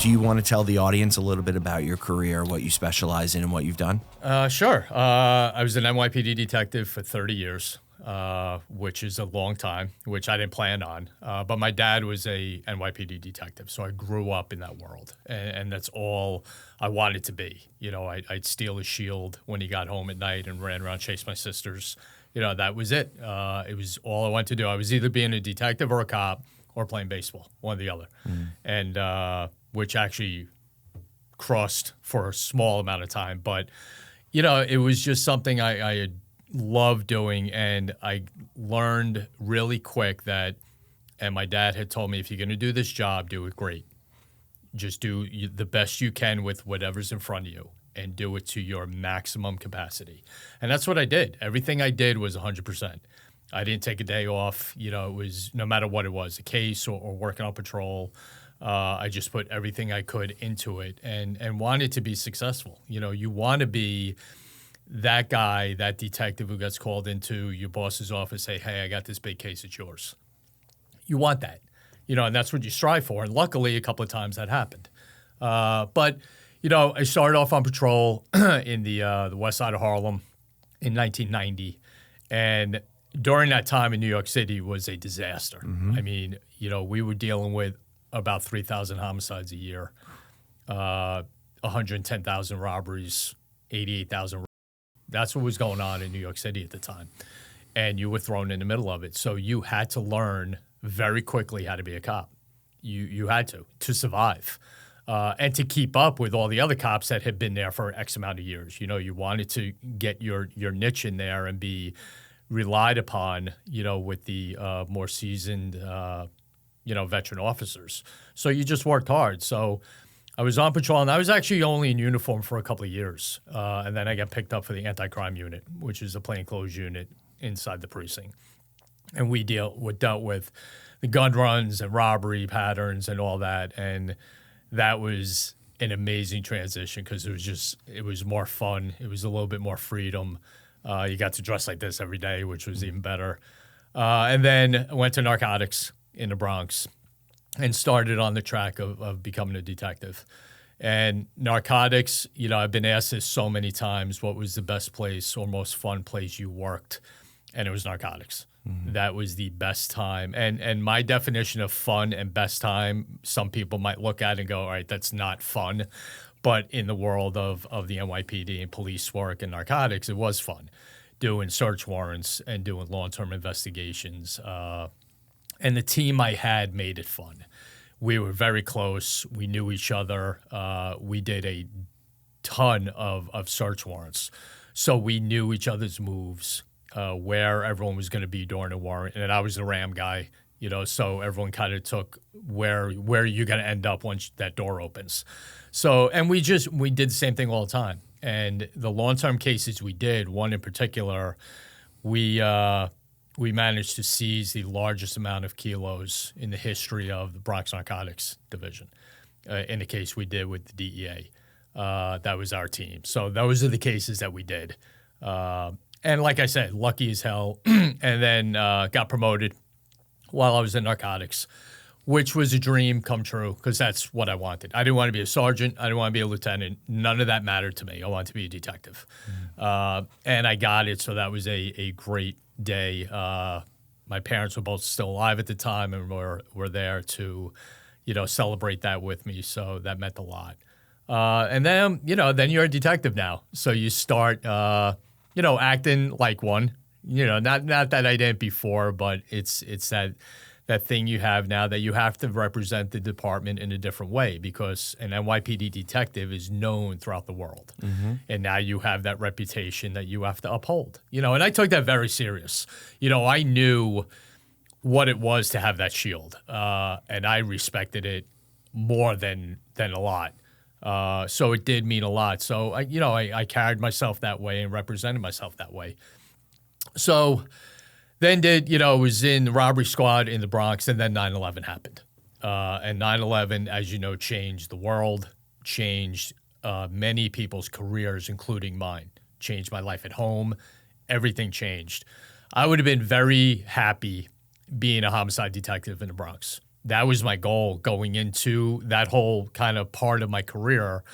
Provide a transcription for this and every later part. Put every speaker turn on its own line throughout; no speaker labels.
Do you want to tell the audience a little bit about your career, what you specialize in, and what you've done?
Sure. I was an NYPD detective for 30 years, which is a long time, which I didn't plan on. But my dad was a NYPD detective, so I grew up in that world, and that's all I wanted to be. You know, I'd steal his shield when he got home at night and ran around, chased my sisters. You know, that was it. It was all I wanted to do. I was either being a detective or a cop or playing baseball, one or the other. And which actually crossed for a small amount of time. But, you know, it was just something I had loved doing, and I learned really quick that, and my dad had told me, if you're going to do this job, do it great. Just do the best you can with whatever's in front of you and do it to your maximum capacity. And that's what I did. Everything I did was 100%. I didn't take a day off. You know, it was no matter what it was, a case or working on patrol. I just put everything I could into it and wanted to be successful. You know, you want to be that guy, that detective who gets called into your boss's office, say, hey, I got this big case, it's yours. You want that, you know, and that's what you strive for. And luckily, a couple of times that happened. But, you know, I started off on patrol in the west side of Harlem in 1990. And during that time in New York City was a disaster. I mean, you know, we were dealing with about 3,000 homicides a year, 110,000 robberies, 88,000. That's what was going on in New York City at the time. And you were thrown in the middle of it. So you had to learn very quickly how to be a cop. You had to survive. And to keep up with all the other cops that had been there for X amount of years. You know, you wanted to get your niche in there and be relied upon, you know, with the more seasoned you know, veteran officers. So you just worked hard. So I was on patrol, and I was actually only in uniform for a couple of years. And then I got picked up for the anti-crime unit, which is a plainclothes unit inside the precinct. And we dealt with the gun runs and robbery patterns and all that. And that was an amazing transition because it was more fun. It was a little bit more freedom. You got to dress like this every day, which was even better. And then I went to Narcotics in the Bronx and started on the track of becoming a detective. And Narcotics, you know, I've been asked this so many times, what was the best place or most fun place you worked? And it was Narcotics. That was the best time. And my definition of fun and best time, some people might look at it and go, all right, that's not fun. But in the world of the NYPD and police work and narcotics, it was fun. Doing search warrants and doing long-term investigations. And the team I had made it fun. We were very close. We knew each other. We did a ton of search warrants. So we knew each other's moves, where everyone was going to be during a warrant. And I was the RAM guy, you know, so everyone kind of took where you're going to end up once that door opens. So, and we did the same thing all the time. And the long-term cases we did, one in particular, we managed to seize the largest amount of kilos in the history of the Bronx Narcotics Division in the case we did with the DEA. That was our team. So those are the cases that we did. And like I said, lucky as hell, and then got promoted while I was in narcotics, which was a dream come true because that's what I wanted. I didn't want to be a sergeant. I didn't want to be a lieutenant. None of that mattered to me. I wanted to be a detective. And I got it, so that was a great day. My parents were both still alive at the time and were there to, you know, celebrate that with me, so that meant a lot. And then, you know, then you're a detective now. So you start, you know, acting like one. You know, not that I didn't before, but it's that thing you have now that you have to represent the department in a different way because an NYPD detective is known throughout the world. And now you have that reputation that you have to uphold. You know, and I took that very serious. You know, I knew what it was to have that shield, and I respected it more than a lot. So it did mean a lot. So, I carried myself that way and represented myself that way. So then was in the robbery squad in the Bronx, and then 9/11 happened. And 9/11, as you know, changed the world, changed many people's careers, including mine, changed my life at home. Everything changed. I would have been very happy being a homicide detective in the Bronx. that was my goal going into that whole kind of part of my career.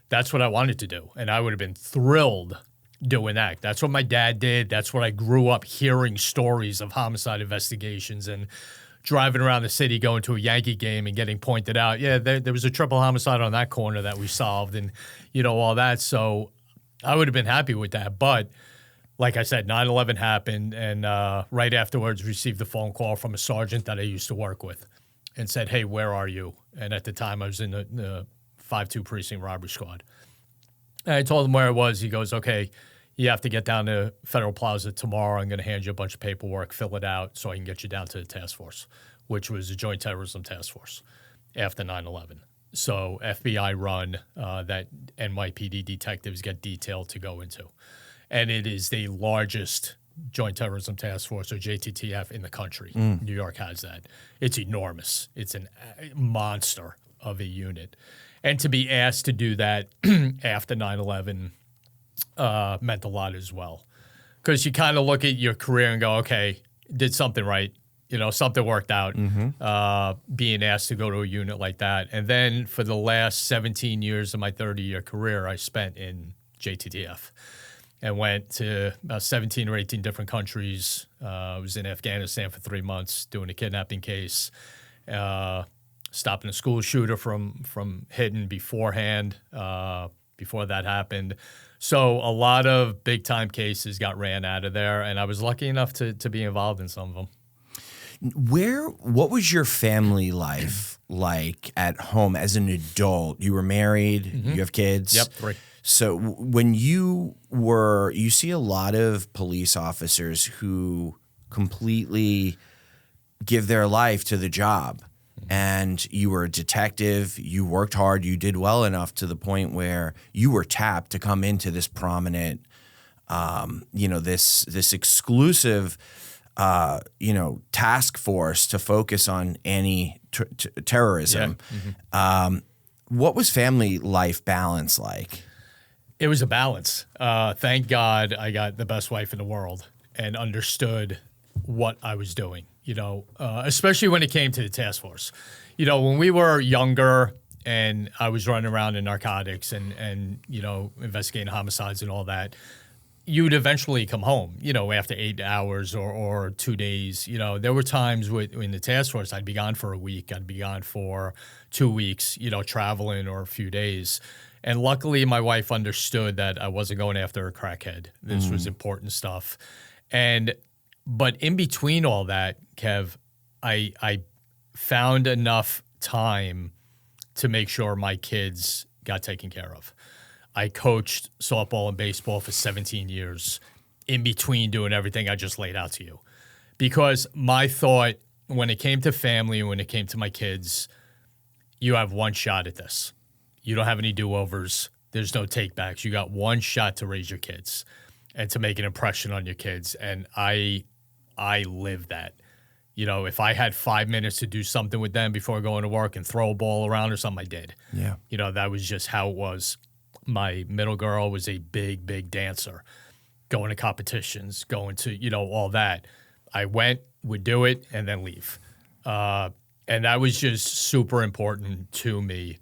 That's what I wanted to do. And I would have been thrilled doing that. That's what my dad did. That's what I grew up hearing stories of homicide investigations and driving around the city, going to a Yankee game and getting pointed out. Yeah, there was a triple homicide on that corner that we solved and, all that. So I would have been happy with that. But like I said, 9/11 happened, and right afterwards received a phone call from a sergeant that I used to work with and said, hey, where are you? And at the time I was in the 5-2 precinct robbery squad. And I told him where I was. He goes, okay, you have to get down to Federal Plaza tomorrow. I'm going to hand you a bunch of paperwork, fill it out so I can get you down to the task force, which was a joint terrorism task force after 9/11. So FBI run that NYPD detectives get detailed to go into. And it is the largest joint terrorism task force, or JTTF, in the country. New York has that. It's enormous. It's a monster of a unit. And to be asked to do that after 9/11 meant a lot as well. Because you kind of look at your career and go, okay, did something right. Something worked out, being asked to go to a unit like that. And then for the last 17 years of my 30-year career, I spent in JTTF and went to about 17 or 18 different countries. I was in Afghanistan for 3 months doing a kidnapping case. Stopping a school shooter from hitting beforehand, before that happened. So a lot of big-time cases got ran out of there, and I was lucky enough to be involved in some of them.
What was your family life like at home as an adult? You were married, you have kids?
Yep, 3.
So when you see a lot of police officers who completely give their life to the job. And you were a detective, you worked hard, you did well enough to the point where you were tapped to come into this prominent, this exclusive, task force to focus on terrorism.
Yeah.
What was family life balance like?
It was a balance. Thank God I got the best wife in the world and understood what I was doing. Especially when it came to the task force. When we were younger and I was running around in narcotics and investigating homicides and all that, you'd eventually come home, after 8 hours or 2 days. There were times in the task force, I'd be gone for a week, I'd be gone for 2 weeks, traveling or a few days. And luckily, my wife understood that I wasn't going after a crackhead. This was important stuff. But in between all that, Kev, I found enough time to make sure my kids got taken care of. I coached softball and baseball for 17 years in between doing everything I just laid out to you. Because my thought, when it came to family and when it came to my kids, you have one shot at this. You don't have any do-overs. There's no take-backs. You got one shot to raise your kids and to make an impression on your kids. And I live that. If I had 5 minutes to do something with them before going to work and throw a ball around or something, I did. Yeah. That was just how it was. My middle girl was a big, big dancer, going to competitions, going to, all that. I went, would do it, and then leave. And that was just super important to me.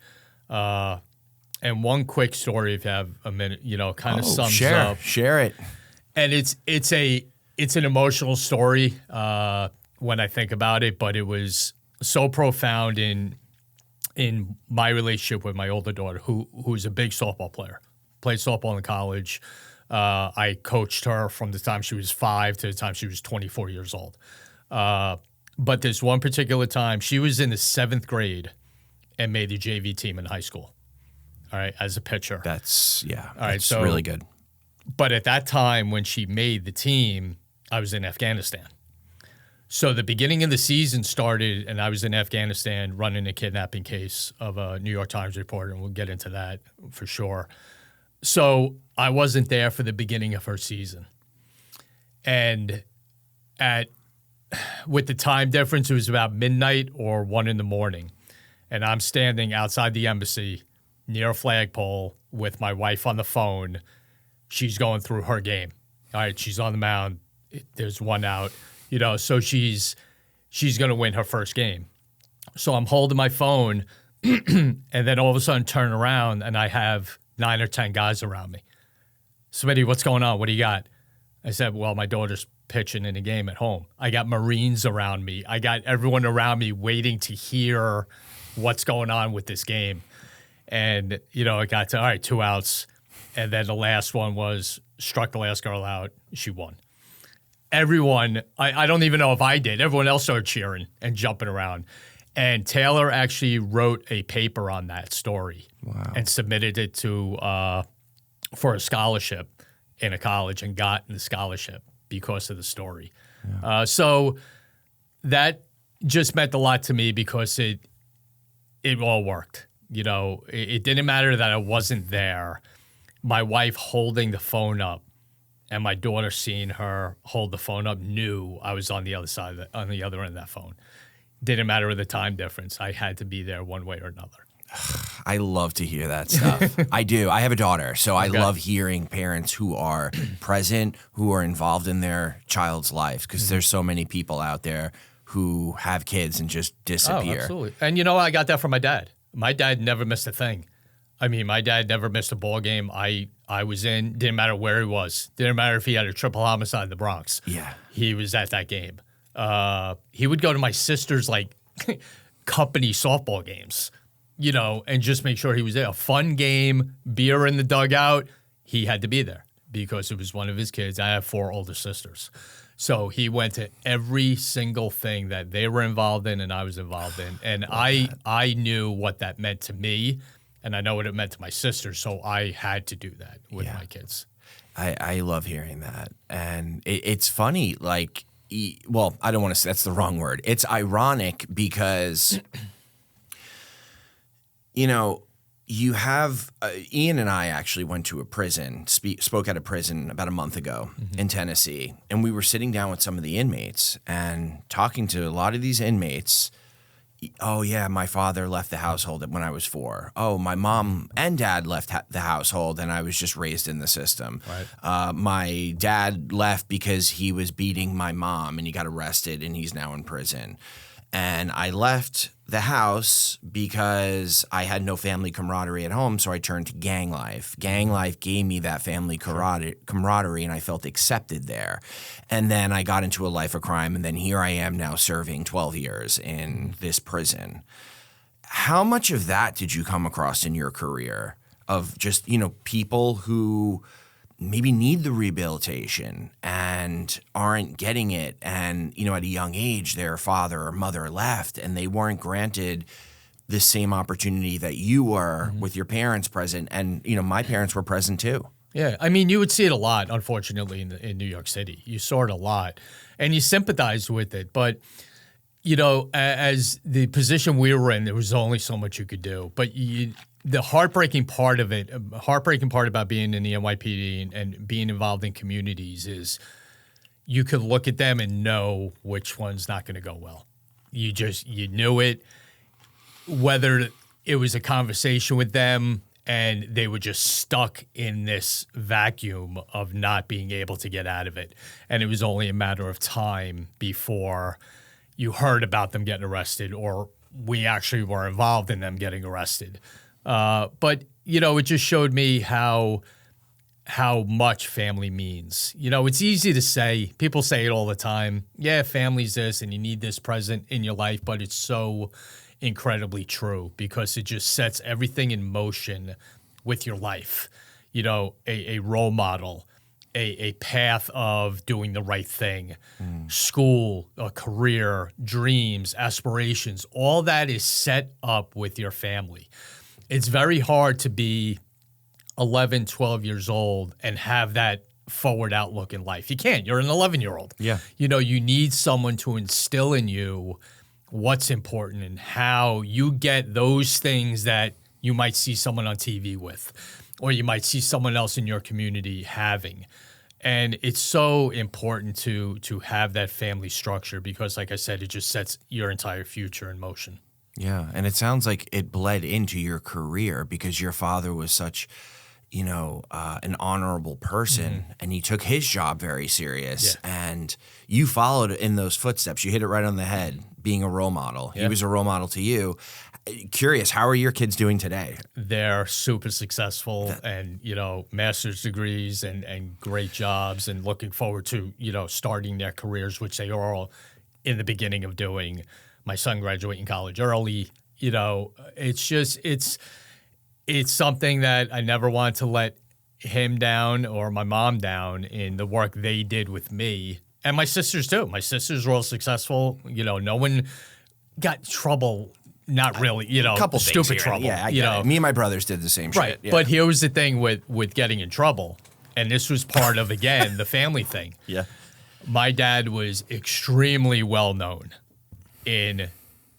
And one quick story, if you have a minute, kind of sums up.
Share it.
And it's an emotional story when I think about it, but it was so profound in my relationship with my older daughter, who's a big softball player, played softball in college. I coached her from the time she was 5 to the time she was 24 years old. But this one particular time, she was in the 7th grade and made the JV team in high school, all right, as a pitcher.
That's really good.
But at that time, when she made the team, I was in Afghanistan. So the beginning of the season started, and I was in Afghanistan running a kidnapping case of a New York Times reporter, and we'll get into that for sure. So I wasn't there for the beginning of her season. And with the time difference, it was about midnight or 1 a.m. And I'm standing outside the embassy near a flagpole with my wife on the phone. She's going through her game. All right, she's on the mound. There's one out. So she's going to win her first game. So I'm holding my phone, and then all of a sudden turn around, and I have 9 or 10 guys around me. Smitty, what's going on? What do you got? I said, well, my daughter's pitching in a game at home. I got Marines around me. I got everyone around me waiting to hear what's going on with this game. And, it got to, all right, 2 outs. And then the last one was struck the last girl out. She won. Everyone, I don't even know if I did. Everyone else started cheering and jumping around. And Taylor actually wrote a paper on that story and submitted it to for a scholarship in a college and got the scholarship because of the story. Yeah. So that just meant a lot to me because it all worked. It didn't matter that I wasn't there. My wife holding the phone up and my daughter seeing her hold the phone up knew I was on the other side on the other end of that phone. Didn't matter the time difference. I had to be there one way or another.
I love to hear that stuff. I do. I have a daughter, so I love hearing parents who are present, who are involved in their child's life, because there's so many people out there who have kids and just disappear.
Oh, absolutely. And I got that from my dad. My dad never missed a thing. I mean, my dad never missed a ball game. I was in, didn't matter where he was. Didn't matter if he had a triple homicide in the Bronx.
Yeah.
He was at that game. He would go to my sister's, company softball games, and just make sure he was there. A fun game, beer in the dugout. He had to be there because it was one of his kids. I have 4 older sisters. So he went to every single thing that they were involved in and I was involved in. And I knew what that meant to me, and I know what it meant to my sisters, so I had to do that with my kids.
I love hearing that. And it's funny, well, I don't want to say that's the wrong word. It's ironic because, you have Ian and I actually went to a prison, spoke at a prison about a month ago in Tennessee, and we were sitting down with some of the inmates and talking to a lot of these inmates. Oh, yeah, my father left the household when I was 4. Oh, my mom and dad left the household and I was just raised in the system. Right. My dad left because he was beating my mom and he got arrested and he's now in prison. And I left the house because I had no family camaraderie at home, so I turned to gang life. Gang life gave me that family camaraderie, and I felt accepted there. And then I got into a life of crime, and then here I am now serving 12 years in this prison. How much of that did you come across in your career of just, people who maybe need the rehabilitation and aren't getting it, and at a young age their father or mother left and they weren't granted the same opportunity that you were with your parents present, and my parents were present too.
Yeah, I mean, you would see it a lot, unfortunately, in New York City. You saw it a lot and you sympathize with it, but as the position we were in, there was only so much you could do. But the heartbreaking part about being in the NYPD and being involved in communities is you could look at them and know which one's not going to go well. You knew it, whether it was a conversation with them and they were just stuck in this vacuum of not being able to get out of it. And it was only a matter of time before you heard about them getting arrested or we actually were involved in them getting arrested. But it just showed me how much family means. It's easy to say. People say it all the time. Yeah, family's this, and you need this present in your life. But it's so incredibly true because it just sets everything in motion with your life. A role model, a path of doing the right thing, school, a career, dreams, aspirations. All that is set up with your family. It's very hard to be 11, 12 years old and have that forward outlook in life. You can't. You're an 11-year-old.
Yeah.
You need someone to instill in you what's important and how you get those things that you might see someone on TV with or you might see someone else in your community having. And it's so important to have that family structure because, like I said, it just sets your entire future in motion.
Yeah, and it sounds like it bled into your career because your father was such, an honorable person, and he took his job very serious, and you followed in those footsteps. You hit it right on the head, being a role model. He was a role model to you. Curious, how are your kids doing today?
They're super successful and, master's degrees and great jobs, and looking forward to, starting their careers, which they are all in the beginning of doing. My son graduating college early. It's something that I never wanted to let him down or my mom down in the work they did with me, and my sisters too. My sisters were all successful. No one got in trouble. Not really,
a couple
stupid trouble.
Yeah, I get it. Me and my brothers did the same
right.
shit. Yeah.
But here was the thing with getting in trouble, and this was part of, again, the family thing.
Yeah.
My dad was extremely well known in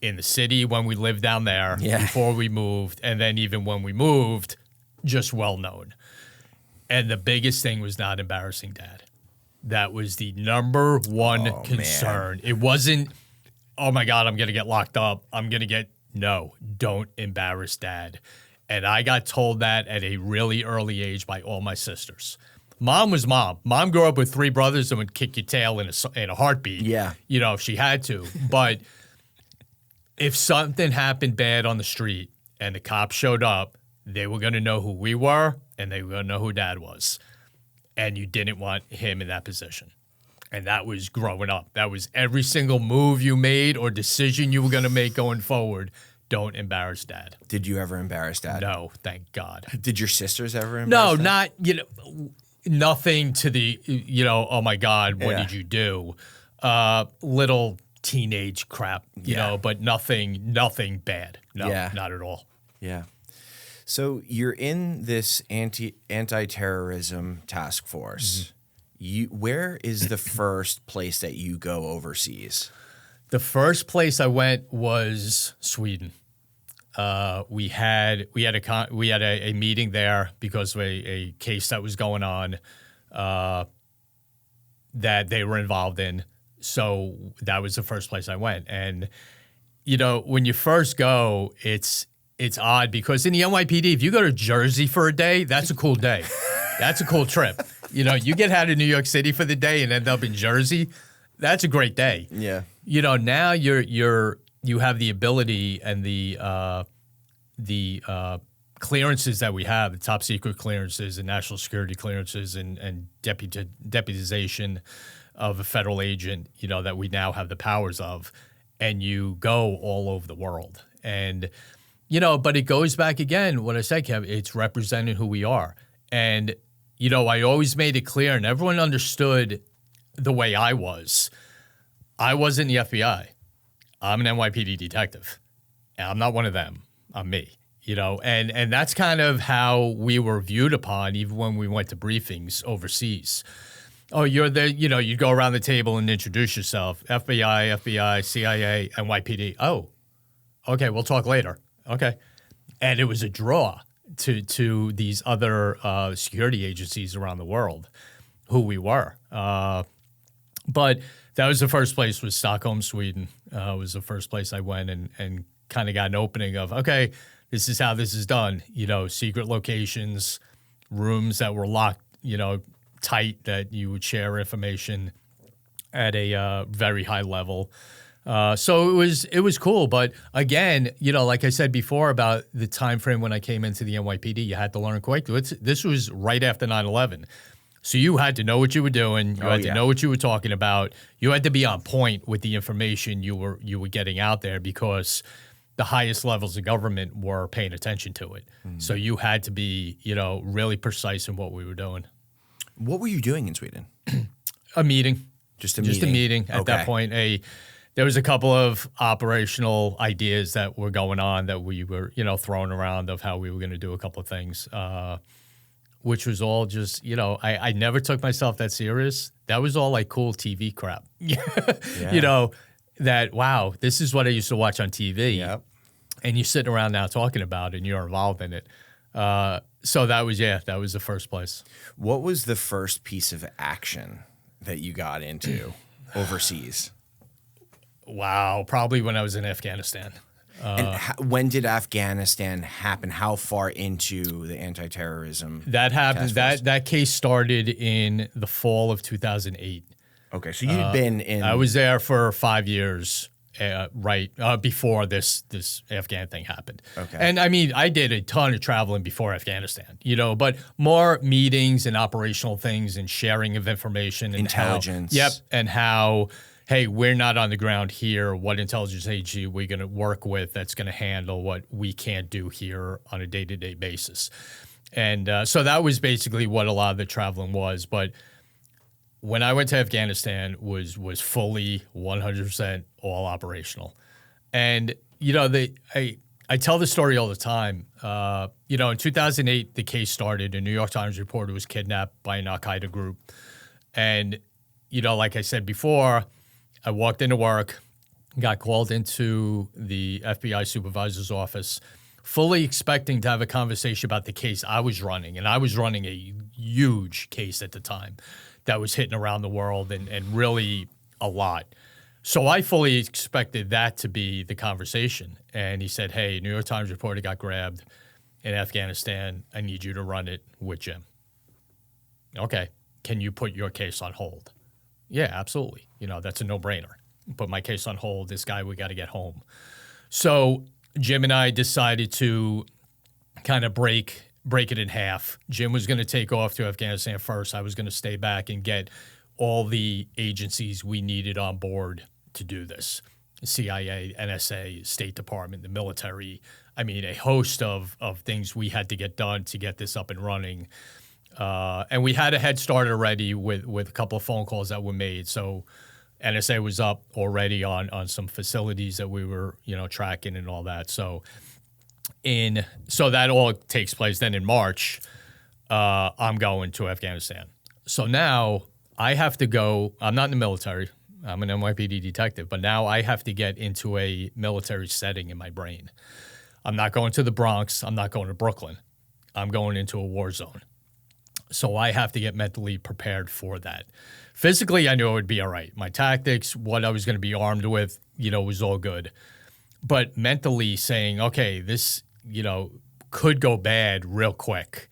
the city when we lived down there before we moved, and then even when we moved, just well known. And the biggest thing was not embarrassing Dad. That was the number one concern. Man. It wasn't, oh my God, I'm going to get locked up. No, don't embarrass Dad. And I got told that at a really early age by all my sisters. Mom was mom. Mom grew up with 3 brothers and would kick your tail in a heartbeat.
Yeah.
If she had to. But if something happened bad on the street and the cops showed up, they were going to know who we were and they were going to know who Dad was. And you didn't want him in that position. And that was growing up. That was every single move you made or decision you were going to make going forward. Don't embarrass Dad.
Did you ever embarrass Dad?
No, thank God.
Did your sisters ever embarrass Dad?
Not, nothing to the, oh my God, what did you do? Little teenage crap, but nothing bad. No, not at all.
Yeah. So you're in this anti-terrorism task force. Where is the first place that you go overseas?
The first place I went was Sweden. We had a meeting there because of a case that was going on that they were involved in. So that was the first place I went. And when you first go, it's odd because in the NYPD, if you go to Jersey for a day, that's a cool day. That's a cool trip. You get out of New York City for the day and end up in Jersey. That's a great day.
Yeah.
Now you have the ability and the clearances that we have, the top secret clearances and national security clearances and deputization of a federal agent, that we now have the powers of, and you go all over the world. And, but it goes back again, what I said, Kev, it's representing who we are. And, I always made it clear and everyone understood the way I was. I wasn't the FBI. I'm an NYPD detective. And I'm not one of them. I'm me, and that's kind of how we were viewed upon even when we went to briefings overseas. Oh, you're there, you'd go around the table and introduce yourself. FBI, CIA, NYPD. Oh, okay, we'll talk later. Okay. And it was a draw to these other security agencies around the world who we were. But that was the first place, was Stockholm, Sweden. Was the first place I went and kind of got an opening of, okay, this is how this is done. Secret locations, rooms that were locked, tight, that you would share information at a very high level. So it was cool. But again, like I said before about the time frame when I came into the NYPD, you had to learn quickly. This was right after 9/11. So you had to know what you were doing. You had to know what you were talking about. You had to be on point with the information you were getting out there because the highest levels of government were paying attention to it. So you had to be, really precise in what we were doing.
What were you doing in Sweden?
A meeting.
Just a meeting at
that point. There was a couple of operational ideas that were going on that we were, throwing around of how we were going to do a couple of things, which was all just, I never took myself that serious. That was all like cool TV crap. That, wow, this is what I used to watch on TV.
Yep.
And you're sitting around now talking about it and you're involved in it. So that was the first place.
What was the first piece of action that you got into overseas?
Wow, probably when I was in Afghanistan.
And when did Afghanistan happen? How far into the anti-terrorism?
That happened. That case started in the fall of 2008.
Okay, so you'd been in.
I was there for 5 years, before this Afghan thing happened.
Okay,
and I mean, I did a ton of traveling before Afghanistan, but more meetings and operational things and sharing of information and
intelligence.
And how. Hey, we're not on the ground here. What intelligence agency are we going to work with that's going to handle what we can't do here on a day-to-day basis? And so that was basically what a lot of the traveling was. But when I went to Afghanistan, was fully 100% all operational. And, I tell the story all the time. In 2008, the case started. A New York Times reporter was kidnapped by an Al-Qaeda group. And, like I said before, I walked into work, got called into the FBI supervisor's office, fully expecting to have a conversation about the case I was running. And I was running a huge case at the time that was hitting around the world and really a lot. So I fully expected that to be the conversation. And he said, hey, New York Times reporter got grabbed in Afghanistan. I need you to run it with Jim. Okay. Can you put your case on hold? Yeah, absolutely. That's a no-brainer. Put my case on hold. This guy, we got to get home. So Jim and I decided to kind of break it in half. Jim was going to take off to Afghanistan first. I was going to stay back and get all the agencies we needed on board to do this. CIA, NSA, State Department, the military. I mean, a host of things we had to get done to get this up and running. And we had a head start already with a couple of phone calls that were made. So NSA was up already on some facilities that we were, tracking and all that. So that all takes place. Then in March, I'm going to Afghanistan. So now I have to go. I'm not in the military. I'm an NYPD detective, but now I have to get into a military setting in my brain. I'm not going to the Bronx. I'm not going to Brooklyn. I'm going into a war zone. So I have to get mentally prepared for that. Physically, I knew it would be all right. My tactics, what I was going to be armed with, was all good. But mentally saying, okay, this, could go bad real quick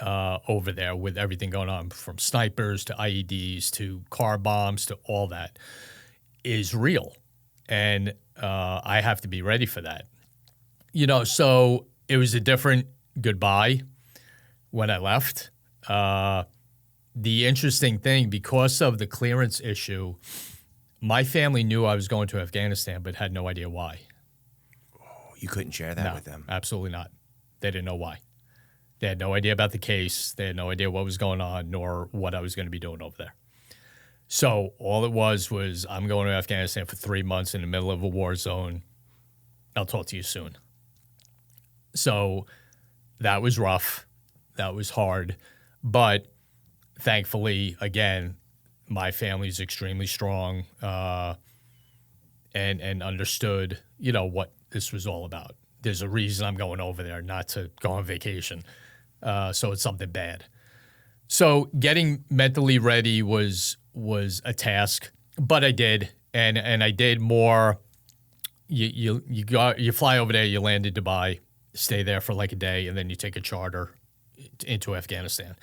over there with everything going on, from snipers to IEDs to car bombs to all that, is real. And I have to be ready for that. So it was a different goodbye when I left. The interesting thing, because of the clearance issue, my family knew I was going to Afghanistan, but had no idea why.
Oh, you couldn't share that with them?
Absolutely not. They didn't know why. They had no idea about the case. They had no idea what was going on, nor what I was going to be doing over there. So all it was I'm going to Afghanistan for 3 months in the middle of a war zone. I'll talk to you soon. So that was rough. That was hard. But thankfully, again, my family's extremely strong and understood, what this was all about. There's a reason I'm going over there, not to go on vacation. So it's something bad. So getting mentally ready was a task, but I did, and I did more. You fly over there, you land in Dubai, stay there for like a day, and then you take a charter into Afghanistan.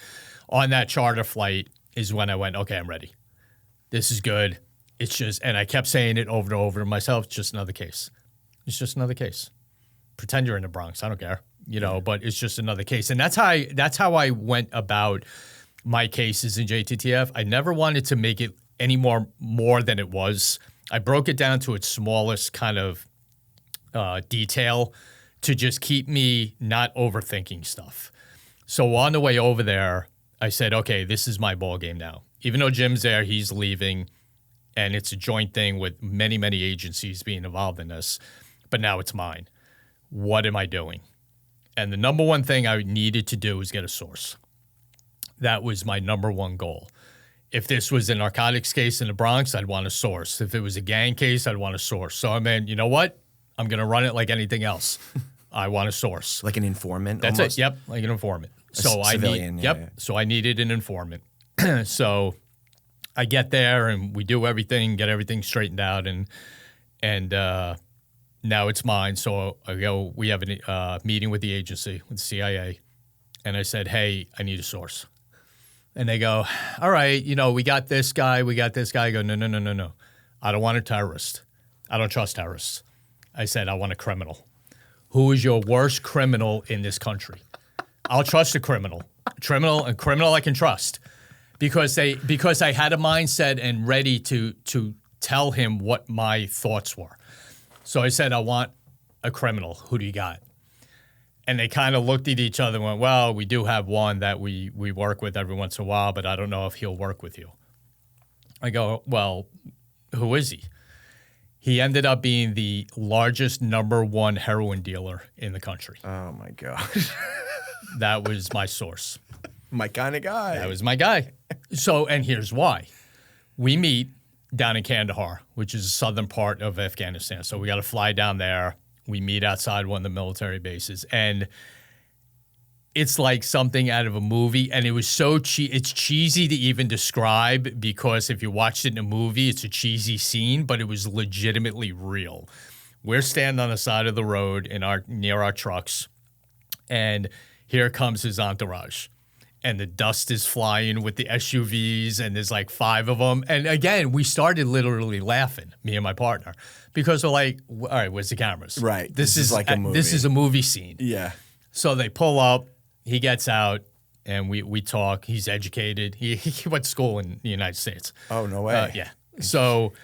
On that charter flight is when I went, okay, I'm ready. This is good. It's just, and I kept saying it over and over to myself, it's just another case. It's just another case. Pretend you're in the Bronx. I don't care, but it's just another case. And that's how I went about my cases in JTTF. I never wanted to make it any more than it was. I broke it down to its smallest kind of detail to just keep me not overthinking stuff. So on the way over there, I said, okay, this is my ball game now. Even though Jim's there, he's leaving, and it's a joint thing with many, many agencies being involved in this, but now it's mine. What am I doing? And the number one thing I needed to do was get a source. That was my number one goal. If this was a narcotics case in the Bronx, I'd want a source. If it was a gang case, I'd want a source. So I mean, you know what? I'm going to run it like anything else. I want a source.
Like an informant?
That's
almost?
it. Yep, like an informant. So
civilian,
So I needed an informant. So I get there and we do everything, get everything straightened out, and Now it's mine. So I go, we have a meeting with the agency, with the CIA. And I said, hey, I need a source. And they go, all right, we got this guy. I go, no. I don't want a terrorist. I don't trust terrorists. I said, I want a criminal. Who is your worst criminal in this country? I'll trust a criminal. Criminal I can trust. Because I had a mindset and ready to tell him what my thoughts were. So I said, I want a criminal. Who do you got? And they kind of looked at each other and went, well, we do have one that we work with every once in a while, but I don't know if he'll work with you. I go, well, who is he? He ended up being the largest #1 heroin dealer in the country.
Oh, my God.
That was my source.
My kind of guy.
That was my guy. So, and here's why. We meet down in Kandahar, which is the southern part of Afghanistan. So we got to fly down there. We meet outside one of the military bases. And it's like something out of a movie. And it was so it's cheesy to even describe, because if you watched it in a movie, it's a cheesy scene, but it was legitimately real. We're standing on the side of the road near our trucks, and here comes his entourage. And the dust is flying with the SUVs, and there's like 5 of them. And again, we started literally laughing, me and my partner, because we're like, all right, where's the cameras?
Right. This is like a movie.
This is a movie scene.
Yeah.
So they pull up, he gets out, and we talk. He's educated. He went to school in the United States.
Oh, no way.
Yeah. So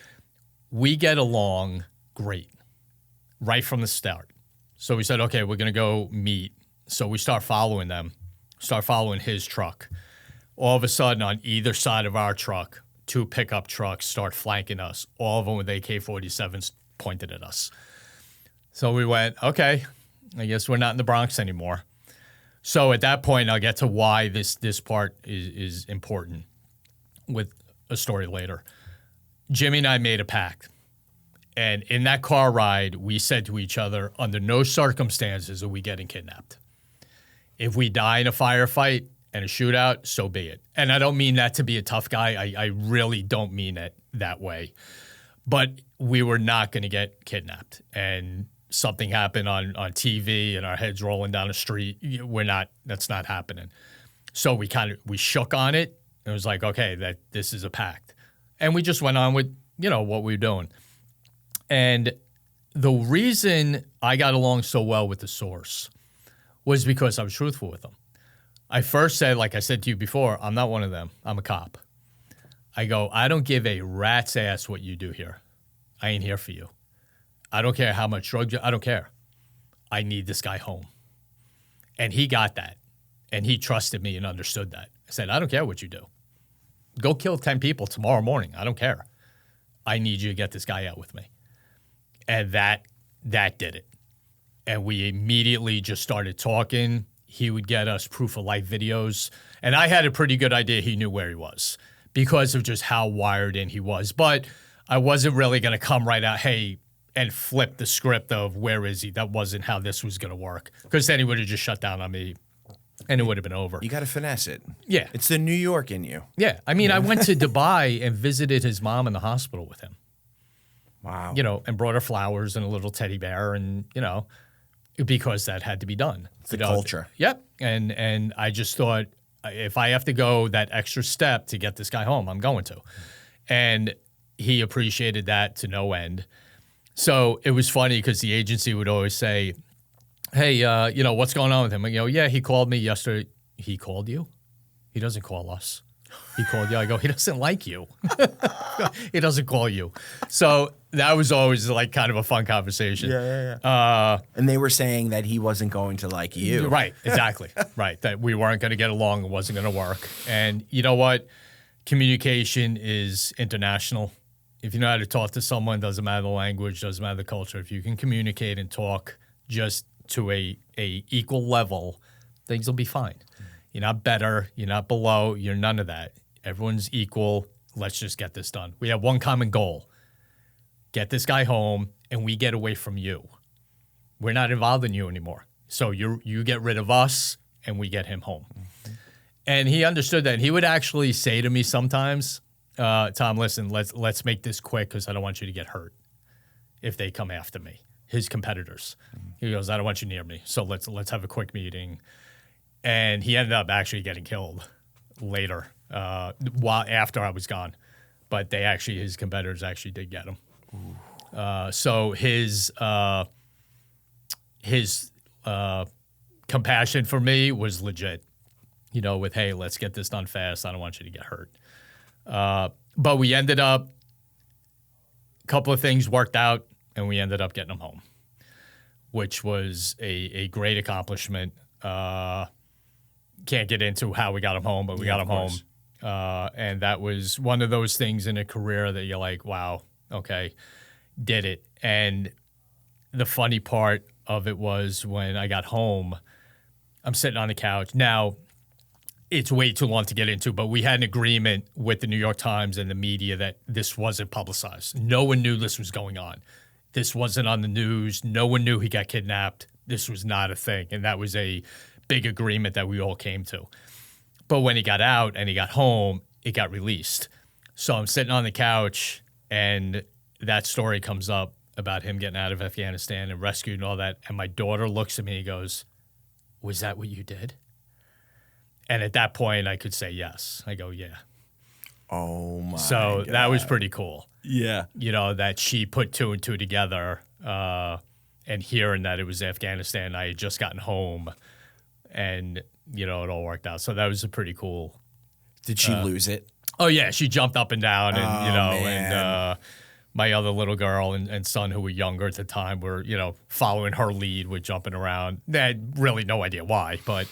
we get along great right from the start. So we said, okay, we're going to go meet. So we start following them. Start following his truck. All of a sudden, on either side of our truck, 2 pickup trucks start flanking us. All of them with AK-47s pointed at us. So we went, okay, I guess we're not in the Bronx anymore. So at that point, I'll get to why this part is important with a story later. Jimmy and I made a pact. And in that car ride, we said to each other, under no circumstances are we getting kidnapped. If we die in a firefight and a shootout, so be it. And I don't mean that to be a tough guy. I really don't mean it that way. But we were not going to get kidnapped. And something happened on TV and our heads rolling down the street. That's not happening. So we shook on it. It was like, okay, that this is a pact. And we just went on with, what we were doing. And the reason I got along so well with the source was because I was truthful with them. I first said, like I said to you before, I'm not one of them. I'm a cop. I go, I don't give a rat's ass what you do here. I ain't here for you. I don't care how much drugs I don't care. I need this guy home. And he got that. And he trusted me and understood that. I said, I don't care what you do. Go kill 10 people tomorrow morning. I don't care. I need you to get this guy out with me. And that did it. And we immediately just started talking. He would get us proof of life videos. And I had a pretty good idea he knew where he was because of just how wired in he was. But I wasn't really going to come right out, hey, and flip the script of where is he. That wasn't how this was going to work. Because then he would have just shut down on me and it would have been over.
You got to finesse it.
Yeah.
It's the New York in you.
Yeah. I mean, I went to Dubai and visited his mom in the hospital with him.
Wow.
And brought her flowers and a little teddy bear and, because that had to be done.
It's the culture.
Yep. And I just thought, if I have to go that extra step to get this guy home, I'm going to. And he appreciated that to no end. So it was funny because the agency would always say, hey, what's going on with him? I go, yeah, he called me yesterday. He called you? He doesn't call us. He called you. I go, he doesn't like you. He doesn't call you. So that was always like kind of a fun conversation.
Yeah. And they were saying that he wasn't going to like you.
Right, exactly. Right, that we weren't going to get along. It wasn't going to work. And you know what? Communication is international. If you know how to talk to someone, doesn't matter the language, doesn't matter the culture. If you can communicate and talk just to a equal level, things will be fine. You're not better. You're not below. You're none of that. Everyone's equal. Let's just get this done. We have one common goal. Get this guy home, and we get away from you. We're not involved in you anymore. So you get rid of us, and we get him home. Mm-hmm. And he understood that. He would actually say to me sometimes, Tom, listen, let's make this quick because I don't want you to get hurt if they come after me. his competitors. He goes, I don't want you near me, so let's have a quick meeting. And he ended up actually getting killed later, while after I was gone. But his competitors actually did get him. So his compassion for me was legit. With, hey, let's get this done fast. I don't want you to get hurt. But we ended up, a couple of things worked out, and we ended up getting him home, which was a great accomplishment. Can't get into how we got him home, but we got him home. And that was one of those things in a career that you're like, wow, okay, did it. And the funny part of it was when I got home, I'm sitting on the couch. Now, it's way too long to get into, but we had an agreement with the New York Times and the media that this wasn't publicized. No one knew this was going on. This wasn't on the news. No one knew he got kidnapped. This was not a thing. And that was a big agreement that we all came to. But when he got out and he got home, it got released. So I'm sitting on the couch, and that story comes up about him getting out of Afghanistan and rescued and all that. And my daughter looks at me and goes, was that what you did? And at that point, I could say yes. I go, yeah.
Oh, my
So
God.
that was pretty cool.
Yeah.
That she put two and two together, and hearing that it was Afghanistan, I had just gotten home, and, it all worked out. So that was a pretty cool.
Did she lose it?
Oh, yeah. She jumped up and down, and,
man.
and my other little girl and son who were younger at the time were, following her lead with jumping around. They had really no idea why, but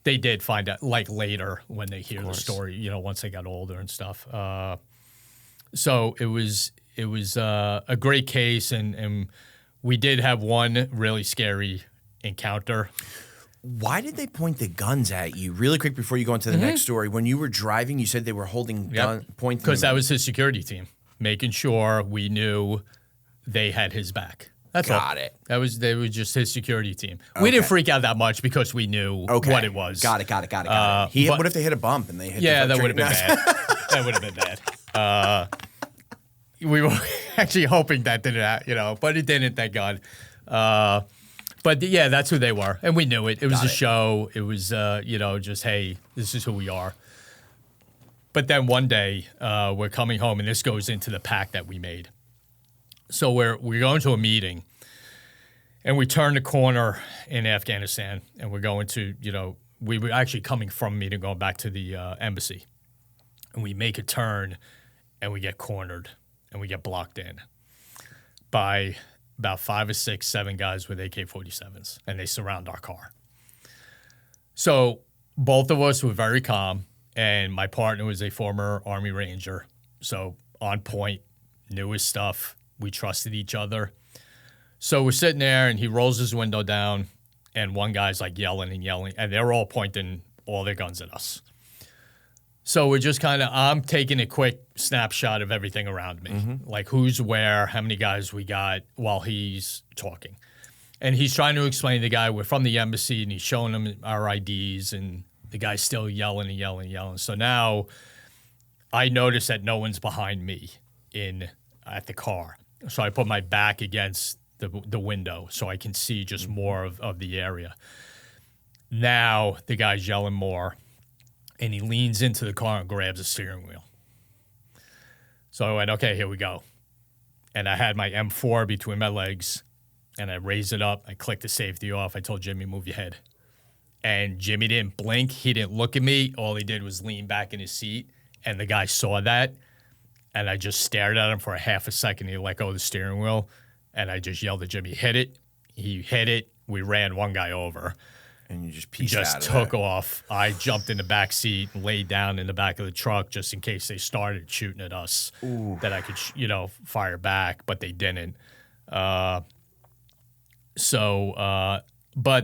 they did find out, like, later when they hear the story, once they got older and stuff. So it was a great case, and we did have one really scary encounter.
Why did they point the guns at you? Really quick before you go into the next story, when you were driving, you said they were holding pointing.
Because that was his security team, making sure we knew they had his back. That's
Got
all.
it.
They were just his security team. Okay. We didn't freak out that much because we knew what it was.
Got it. What if they hit a bump and they hit?
Yeah, that would have been bad. That would have been bad. We were actually hoping that didn't, but it didn't. Thank God. But yeah, that's who they were, and we knew it. It was a show. It was just, hey, this is who we are. But then one day we're coming home, and this goes into the pact that we made. So we're going to a meeting, and we turn the corner in Afghanistan, and we're going to, we were actually coming from a meeting, going back to the embassy, and we make a turn, and we get cornered, and we get blocked in by about 5 or 6, 7 guys with AK-47s, and they surround our car. So both of us were very calm, and my partner was a former Army Ranger, so on point, knew his stuff. We trusted each other. So we're sitting there, and he rolls his window down, and one guy's like yelling, and they're all pointing all their guns at us. So we're just I'm taking a quick snapshot of everything around me, like who's where, how many guys we got, while he's talking. And he's trying to explain to the guy, we're from the embassy, and he's showing him our IDs, and the guy's still yelling. So now I notice that no one's behind me at the car. So I put my back against the window so I can see just more of the area. Now the guy's yelling more, and he leans into the car and grabs the steering wheel. So I went, okay, here we go. And I had my M4 between my legs, and I raised it up. I clicked the safety off. I told Jimmy, move your head. And Jimmy didn't blink. He didn't look at me. All he did was lean back in his seat, and the guy saw that. And I just stared at him for a half a second. He let go of the steering wheel, and I just yelled at Jimmy, hit it. He hit it. We ran one guy over.
And you just pieced out of
Just took off. I jumped in the back seat and laid down in the back of the truck just in case they started shooting at us, that I could, fire back, but they didn't. But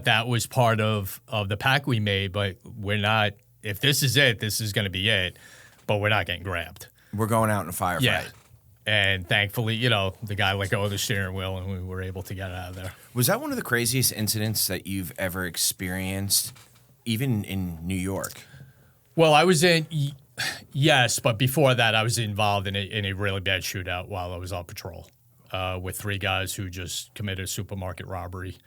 that was part of the pact we made, but we're not, if this is it, this is going to be it, but we're not getting grabbed.
We're going out in a firefight.
Yeah. And thankfully, the guy let go of the steering wheel, and we were able to get out of there.
Was that one of the craziest incidents that you've ever experienced, even in New York?
Well, I was yes, but before that, I was involved in a really bad shootout while I was on patrol. with 3 guys who just committed a supermarket robbery.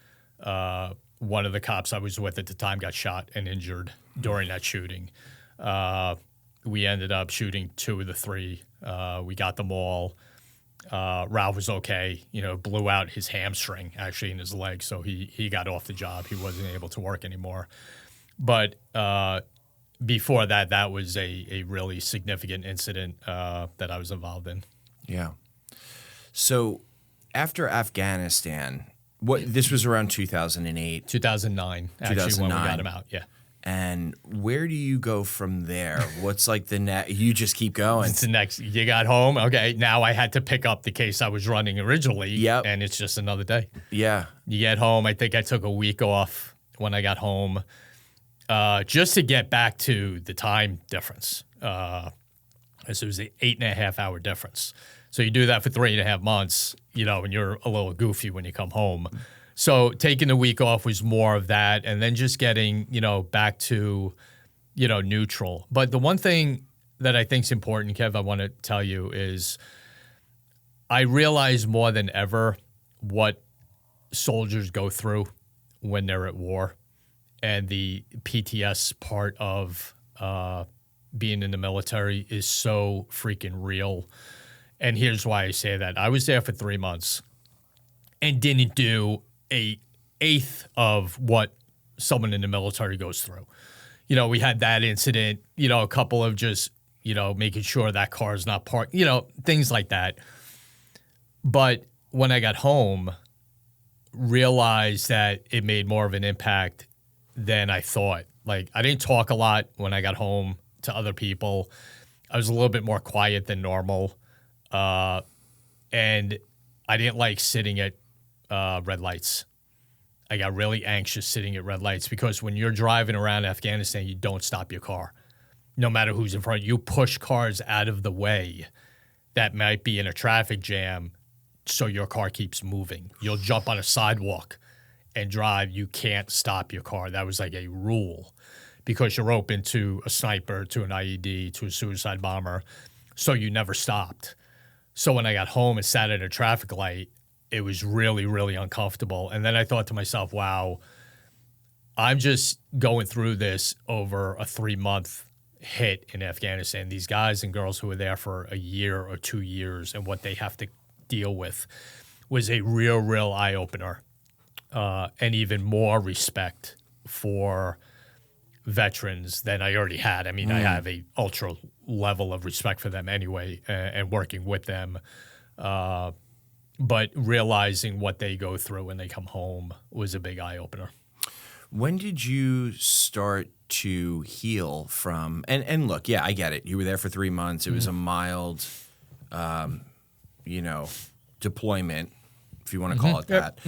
One of the cops I was with at the time got shot and injured during that shooting. We ended up shooting 2 of the 3. We got them all. Ralph was okay, blew out his hamstring actually in his leg, so he got off the job. He wasn't able to work anymore. But before that, that was a really significant incident that I was involved in.
Yeah. So after Afghanistan, this was around 2008.
2009, actually, when we got him out, yeah.
And where do you go from there? What's like the next? You just keep going.
It's the next. You got home. Okay, now I had to pick up the case I was running originally.
Yep.
And it's just another day.
Yeah.
You get home. I think I took a week off when I got home, just to get back to the time difference. So it was an 8.5-hour difference. So you do that for 3.5 months, and you're a little goofy when you come home. So taking a week off was more of that, and then just getting, back to, neutral. But the one thing that I think is important, Kev, I want to tell you is I realize more than ever what soldiers go through when they're at war, and the PTS part of being in the military is so freaking real. And here's why I say that. I was there for 3 months and didn't do an eighth of what someone in the military goes through. We had that incident, a couple of just, making sure that car is not parked, things like that. But when I got home, realized that it made more of an impact than I thought. Like, I didn't talk a lot when I got home to other people. I was a little bit more quiet than normal. And I didn't like sitting at red lights. I got really anxious sitting at red lights because when you're driving around Afghanistan, you don't stop your car. No matter who's in front, you push cars out of the way that might be in a traffic jam so your car keeps moving. You'll jump on a sidewalk and drive. You can't stop your car. That was like a rule because you're open to a sniper, to an IED, to a suicide bomber. So you never stopped. So when I got home and sat at a traffic light, it was really, really uncomfortable. And then I thought to myself, wow, I'm just going through this over a 3-month hit in Afghanistan. These guys and girls who were there for a year or 2 years and what they have to deal with was a real eye-opener, and even more respect for veterans than I already had. I mean, I have a ultra level of respect for them anyway, and working with them. But realizing what they go through when they come home was a big eye-opener.
When did you start to heal from, and look, yeah, I get it. You were there for 3 months. It was a mild, deployment, if you want to call it that,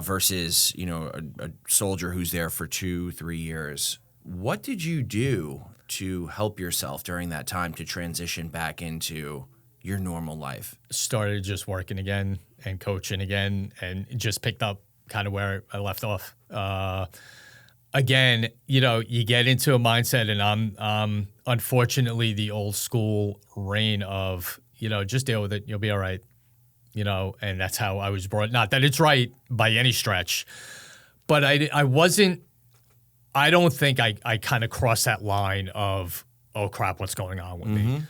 versus, a soldier who's there for 2-3 years. What did you do to help yourself during that time to transition back into your normal life?
Started just working again and coaching again and just picked up kind of where I left off. Again, you get into a mindset, and I'm unfortunately the old school reign of, just deal with it. You'll be all right. And that's how I was brought. Not that it's right by any stretch, but I wasn't. I don't think I kind of crossed that line of, oh crap, what's going on with me?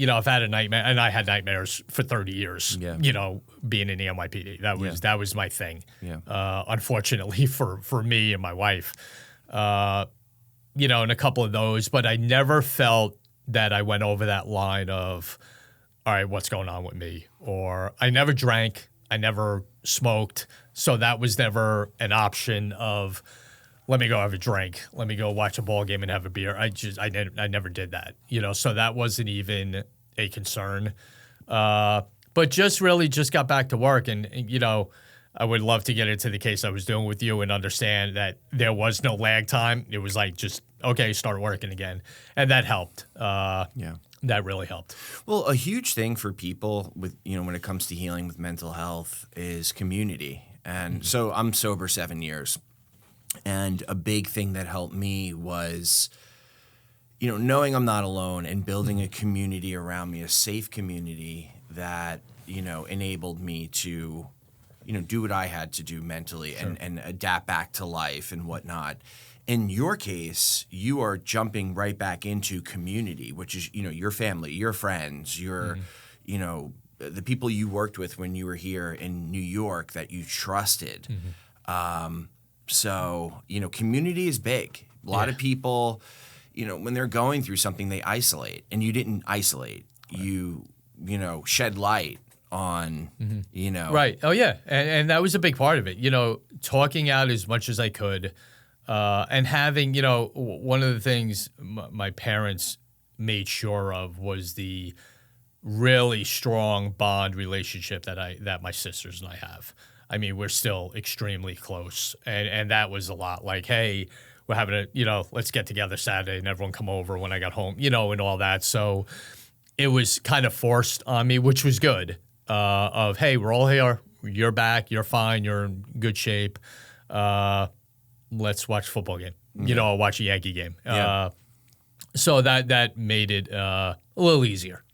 I've had a nightmare, and I had nightmares for 30 years, being in the NYPD. That was my thing. Yeah. Unfortunately for me and my wife, and a couple of those, but I never felt that I went over that line of, all right, what's going on with me? Or I never drank, I never smoked. So that was never an option of, let me go have a drink. Let me go watch a ball game and have a beer. I never did that, so that wasn't even a concern. But just really just got back to work. And, I would love to get into the case I was doing with you and understand that there was no lag time. It was like, just, okay, start working again. And that helped. That really helped.
Well, a huge thing for people with, when it comes to healing with mental health is community. And so I'm sober 7 years. And a big thing that helped me was, knowing I'm not alone and building a community around me, a safe community that enabled me to, do what I had to do mentally and adapt back to life and whatnot. In your case, you are jumping right back into community, which is, your family, your friends, your, the people you worked with when you were here in New York that you trusted. So, community is big. A lot of people, when they're going through something, they isolate. And you didn't isolate. Right. You shed light on,
Right. Oh, yeah. And that was a big part of it. Talking out as much as I could and having, one of the things my parents made sure of was the really strong bond relationship that my sisters and I have. I mean, we're still extremely close. And that was a lot like, hey, we're having let's get together Saturday and everyone come over when I got home, and all that. So it was kind of forced on me, which was good, of, hey, we're all here. You're back. You're fine. You're in good shape. Let's watch a football game, watch a Yankee game.
Yeah.
So that made it a little easier.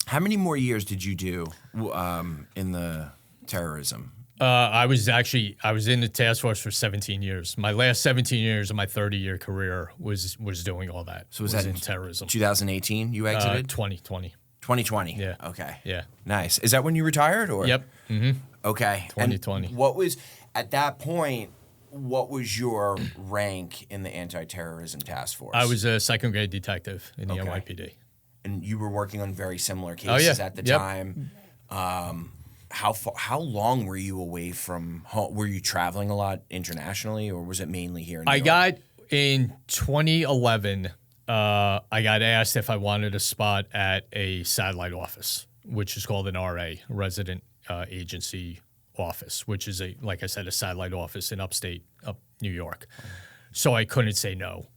How many more years did you do in the terrorism?
I was in the task force for 17 years. My last 17 years of my 30-year career was doing all that.
So was that
in terrorism?
2018 you exited?
2020.
2020?
Yeah.
Okay.
Yeah.
Nice. Is that when you retired? Or?
Yep. Mm-hmm.
Okay.
2020.
And what was, at that point, what was your rank in the anti-terrorism task force?
I was a second-grade detective in the NYPD.
And you were working on very similar cases at the time. How long were you away from home? Were you traveling a lot internationally, or was it mainly here in New York?
got in 2011. I got asked if I wanted a spot at a satellite office, which is called an RA, Resident Agency Office, which is like I said, a satellite office in upstate New York. So I couldn't say no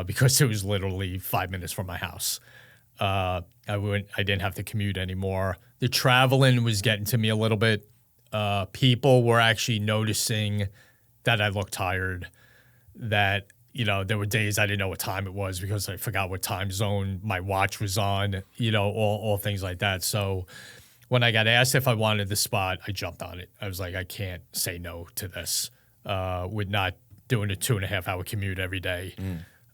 because it was literally 5 minutes from my house. I didn't have to commute anymore. The traveling was getting to me a little bit. People were actually noticing that I looked tired, that, there were days I didn't know what time it was because I forgot what time zone my watch was on, all things like that. So when I got asked if I wanted the spot, I jumped on it. I was like, I can't say no to this with not doing a 2.5-hour commute every day.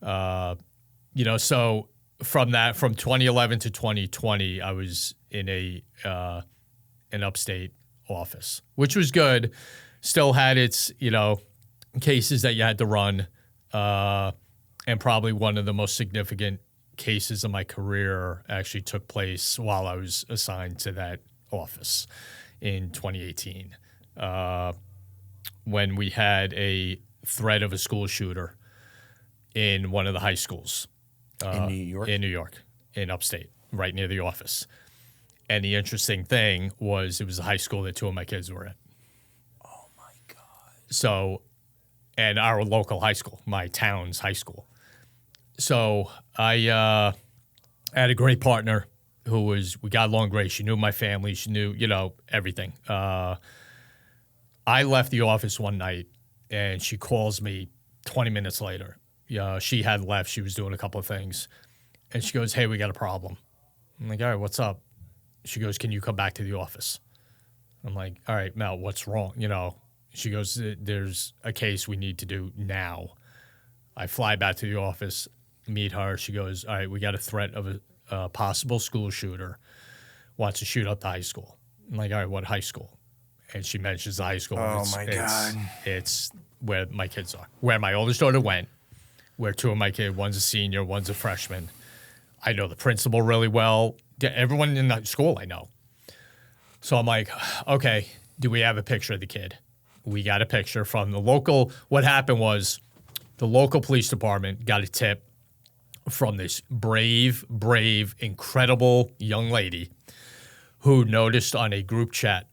So from 2011 to 2020, I was in an upstate office, which was good. Still had its, cases that you had to run. And probably one of the most significant cases of my career actually took place while I was assigned to that office in 2018, when we had a threat of a school shooter in one of the high schools.
In New York?
In New York, in upstate, right near the office. And the interesting thing was it was a high school that 2 of my kids were at.
Oh, my God.
So, and our local high school, my town's high school. So I had a great partner we got along great. She knew my family. She knew, everything. I left the office one night, and she calls me 20 minutes later. She had left. She was doing a couple of things. And she goes, hey, we got a problem. I'm like, all right, what's up? She goes, can you come back to the office? I'm like, all right, Mel, what's wrong? She goes, there's a case we need to do now. I fly back to the office, meet her. She goes, all right, we got a threat of a possible school shooter wants to shoot up the high school. I'm like, all right, what high school? And she mentions the high school.
Oh, my God.
It's where my kids are, where my oldest daughter went, where 2 of my kids, one's a senior, one's a freshman. I know the principal really well. Everyone in the school I know. So I'm like, okay, do we have a picture of the kid? We got a picture from the local. What happened was the local police department got a tip from this brave, incredible young lady who noticed on a group chat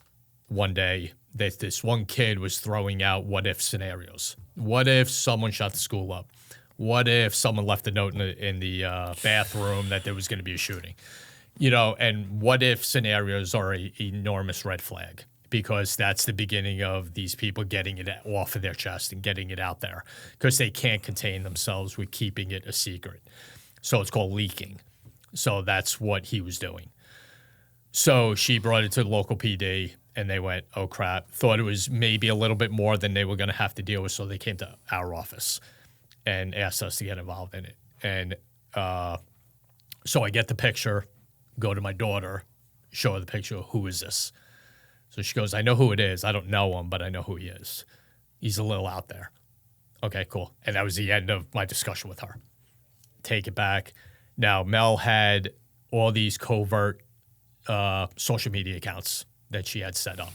one day that this one kid was throwing out what-if scenarios. What if someone shot the school up? What if someone left a note in the bathroom that there was going to be a shooting? And what if scenarios are an enormous red flag, because that's the beginning of these people getting it off of their chest and getting it out there because they can't contain themselves with keeping it a secret. So it's called leaking. So that's what he was doing. So she brought it to the local PD, and they went, oh, crap. Thought it was maybe a little bit more than they were going to have to deal with, so they came to our office and asked us to get involved in it. And so I get the picture, go to my daughter, show her the picture. Who is this? So she goes, I know who it is. I don't know him, but I know who he is. He's a little out there. Okay, cool. And that was the end of my discussion with her. Take it back. Now, Mel had all these covert social media accounts that she had set up.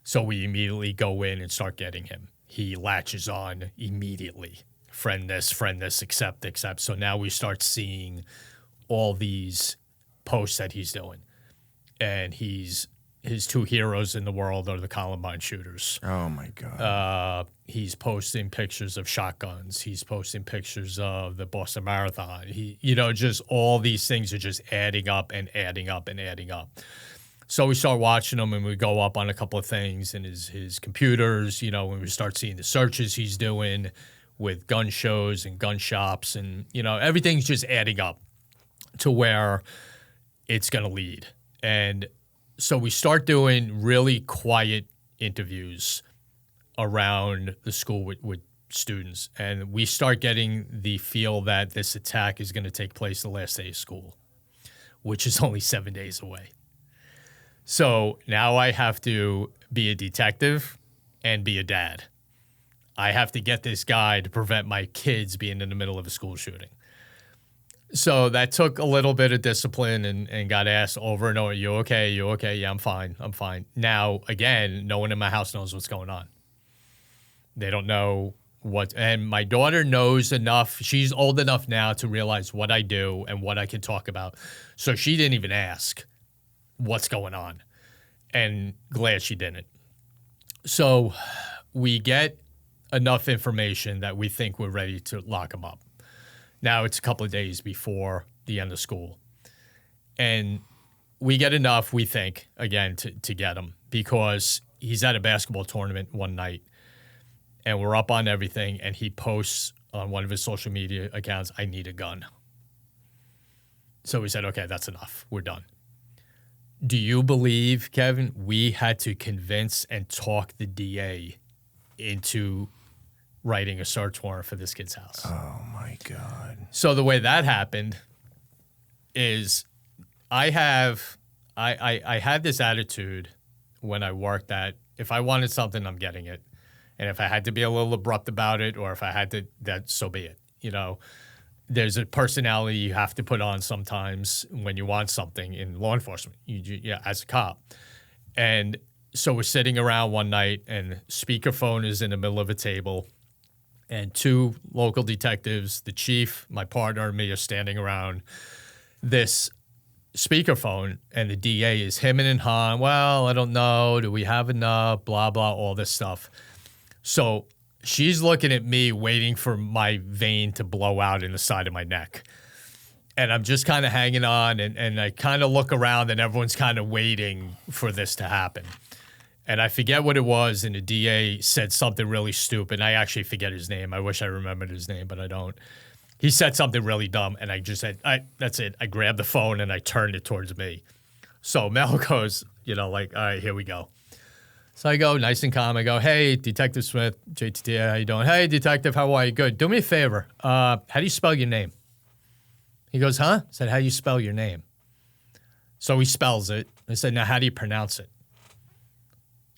So we immediately go in and start getting him. He latches on immediately. Friend this, accept. So now we start seeing all these posts that he's doing. And his two heroes in the world are the Columbine shooters.
Oh, my God.
He's posting pictures of shotguns. He's posting pictures of the Boston Marathon. Just all these things are just adding up and adding up and adding up. So we start watching them, and we go up on a couple of things in his computers, when we start seeing the searches he's doing with gun shows and gun shops, and, everything's just adding up to where it's going to lead. And so we start doing really quiet interviews around the school with students, and we start getting the feel that this attack is going to take place the last day of school, which is only 7 days away. So now I have to be a detective and be a dad. I have to get this guy to prevent my kids being in the middle of a school shooting. So that took a little bit of discipline and got asked over and over, you okay? You okay? Yeah, I'm fine. Now, again, no one in my house knows what's going on. They don't know and my daughter knows enough. She's old enough now to realize what I do and what I can talk about. So she didn't even ask what's going on, and glad she didn't. So we get enough information that we think we're ready to lock him up. Now it's a couple of days before the end of school. And we get enough, we think, again, to get him, because he's at a basketball tournament one night, and we're up on everything, and he posts on one of his social media accounts, I need a gun. So we said, okay, that's enough. We're done. Do you believe, Kevin, we had to convince and talk the DA into writing a search warrant for this kid's house?
Oh, my God.
So the way that happened is I had this attitude when I worked that if I wanted something, I'm getting it. And if I had to be a little abrupt about it, or if I had to, so be it. There's a personality you have to put on sometimes when you want something in law enforcement, as a cop. And so we're sitting around one night, and speakerphone is in the middle of a table, and two local detectives, the chief, my partner, and me are standing around this speakerphone, and the DA is hemming and hawing. Well, I don't know. Do we have enough? Blah, blah, all this stuff. So she's looking at me, waiting for my vein to blow out in the side of my neck. And I'm just kind of hanging on, and I kind of look around, and everyone's kind of waiting for this to happen. And I forget what it was, and the DA said something really stupid. I actually forget his name. I wish I remembered his name, but I don't. He said something really dumb, and I just said, that's it. I grabbed the phone, and I turned it towards me. So Mel goes, all right, here we go. So I go, nice and calm. I go, hey, Detective Smith, JTT, how you doing? Hey, Detective, how are you? Good. Do me a favor. How do you spell your name? He goes, huh? I said, how do you spell your name? So he spells it. I said, now how do you pronounce it?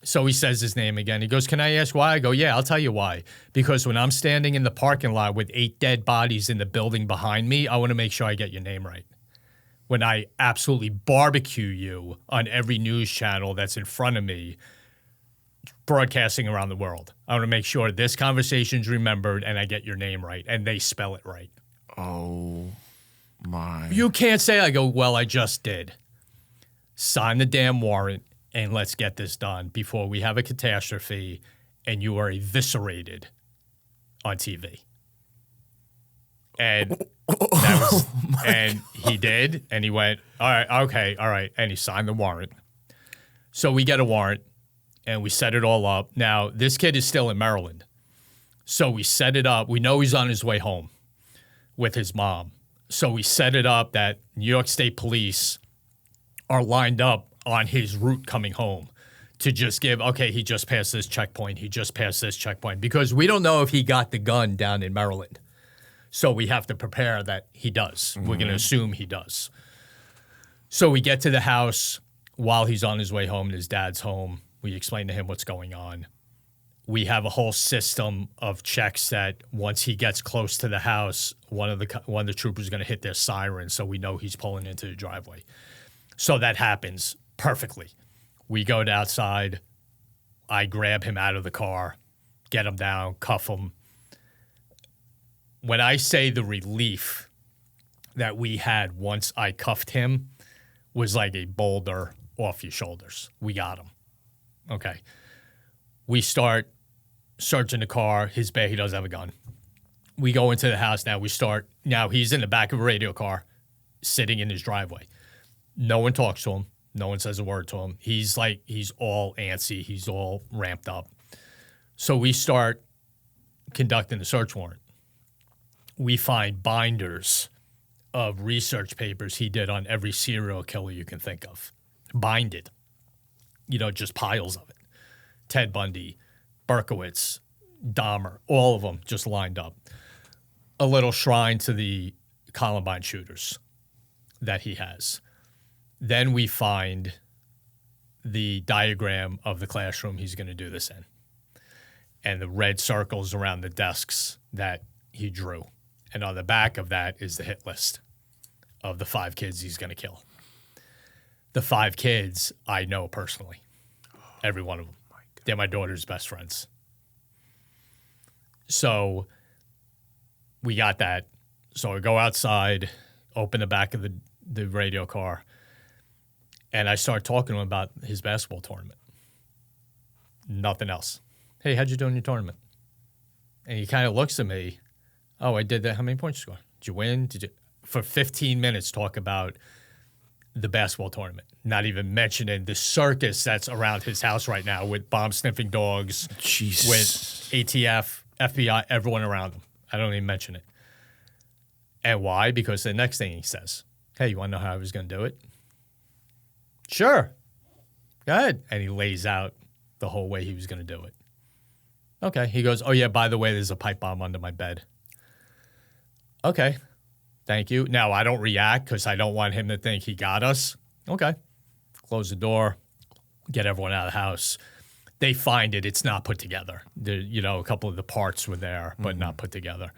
So he says his name again. He goes, can I ask why? I go, yeah, I'll tell you why. Because when I'm standing in the parking lot with 8 dead bodies in the building behind me, I want to make sure I get your name right. When I absolutely barbecue you on every news channel that's in front of me, broadcasting around the world, I want to make sure this conversation's remembered and I get your name right and they spell it right.
Oh, my.
You can't say, I go, well, I just did. Sign the damn warrant. And let's get this done before we have a catastrophe and you are eviscerated on TV. And and he did, and he went, all right. And he signed the warrant. So we get a warrant, and we set it all up. Now, this kid is still in Maryland. So we set it up. We know he's on his way home with his mom. So we set it up that New York State Police are lined up on his route coming home to just give, okay, he just passed this checkpoint. He just passed this checkpoint. Because we don't know if he got the gun down in Maryland. So we have to prepare that he does. We're going to assume he does. So we get to the house while he's on his way home and his dad's home. We explain to him what's going on. We have a whole system of checks that once he gets close to the house, one of the troopers is going to hit their siren so we know he's pulling into the driveway. So that happens perfectly. We go outside. I grab him out of the car, get him down, cuff him. When I say the relief that we had once I cuffed him was like a boulder off your shoulders. We got him. Okay. We start searching the car. His bag, he doesn't have a gun. We go into the house now. Now he's in the back of a radio car sitting in his driveway. No one talks to him. No one says a word to him. He's all antsy. He's all ramped up. So we start conducting a search warrant. We find binders of research papers he did on every serial killer you can think of. Binded. Just piles of it. Ted Bundy, Berkowitz, Dahmer, all of them just lined up. A little shrine to the Columbine shooters that he has. Then we find the diagram of the classroom he's going to do this in and the red circles around the desks that he drew. And on the back of that is the hit list of the 5 kids he's going to kill. The 5 kids I know personally, every one of them. They're my daughter's best friends. So we got that. So I go outside, open the back of the radio car, and I start talking to him about his basketball tournament. Nothing else. Hey, how'd you do in your tournament? And he kind of looks at me. Oh, I did that. How many points did you score? Did you win? For 15 minutes, talk about the basketball tournament, not even mentioning the circus that's around his house right now with bomb-sniffing dogs,
Jesus.
with ATF, FBI, everyone around him. I don't even mention it. And why? Because the next thing he says, hey, you want to know how I was going to do it? Sure. Go ahead. And he lays out the whole way he was going to do it. Okay. He goes, oh, yeah, by the way, there's a pipe bomb under my bed. Okay. Thank you. Now, I don't react because I don't want him to think he got us. Okay. Close the door. Get everyone out of the house. They find it. It's not put together. A couple of the parts were there, but not put together.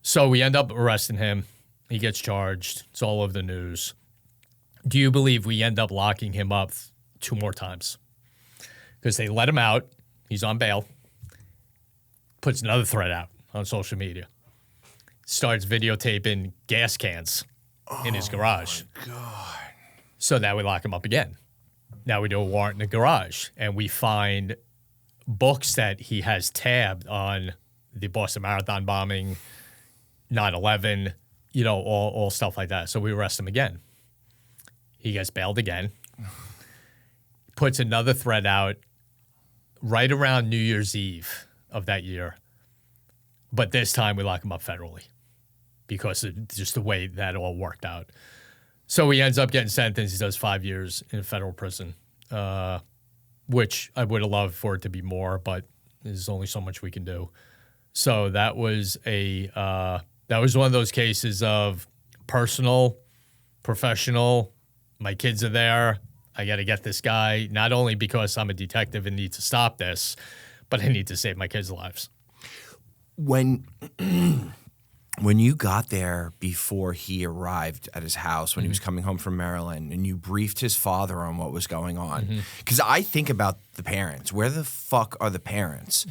So we end up arresting him. He gets charged. It's all over the news. Do you believe we end up locking him up 2 more times? Because they let him out. He's on bail. Puts another thread out on social media. Starts videotaping gas cans in his garage. Oh, my God. So now we lock him up again. Now we do a warrant in the garage, and we find books that he has tabbed on the Boston Marathon bombing, 9/11, all stuff like that. So we arrest him again. He gets bailed again. Puts another thread out right around New Year's Eve of that year. But this time we lock him up federally because of just the way that all worked out. So he ends up getting sentenced. He does 5 years in federal prison, which I would have loved for it to be more, but there's only so much we can do. So that was one of those cases of personal, professional. My kids are there. I got to get this guy, not only because I'm a detective and need to stop this, but I need to save my kids' lives.
When you got there before he arrived at his house, when he was coming home from Maryland, and you briefed his father on what was going on, because I think about the parents. Where the fuck are the parents?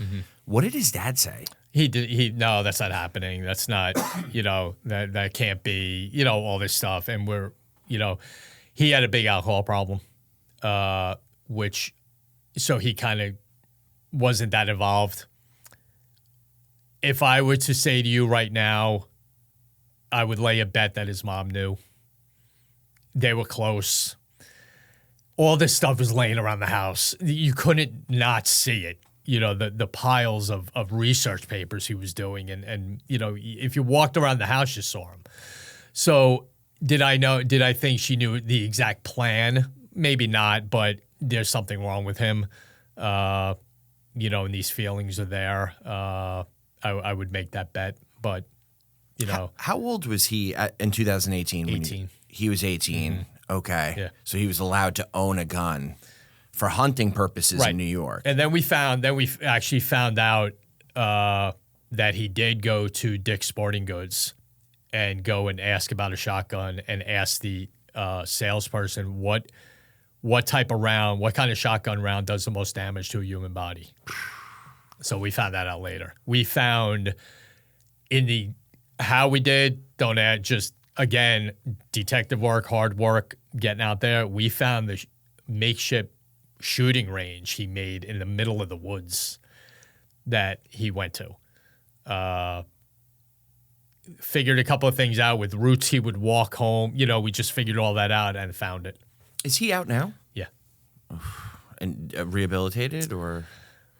What did his dad say?
No, that's not happening. That's not, that can't be, all this stuff. And he had a big alcohol problem, so he kind of wasn't that involved. If I were to say to you right now, I would lay a bet that his mom knew. They were close. All this stuff was laying around the house. You couldn't not see it. The piles of research papers he was doing. And if you walked around the house, you saw him. So Did I think she knew the exact plan? Maybe not, but there's something wrong with him. And these feelings are there. I would make that bet, but
How old was he in 2018?
18.
He was 18. Mm-hmm. Okay.
Yeah.
So he was allowed to own a gun for hunting purposes in New York.
And then we actually found out that he did go to Dick's Sporting Goods and go and ask about a shotgun and ask the salesperson what type of round, what kind of shotgun round does the most damage to a human body. So we found that out later. We found how we did, don't add, just again, detective work, hard work, getting out there. We found the makeshift shooting range he made in the middle of the woods that he went to. Figured a couple of things out with routes he would walk home. We just figured all that out and found it.
Is he out now?
Yeah.
And rehabilitated or?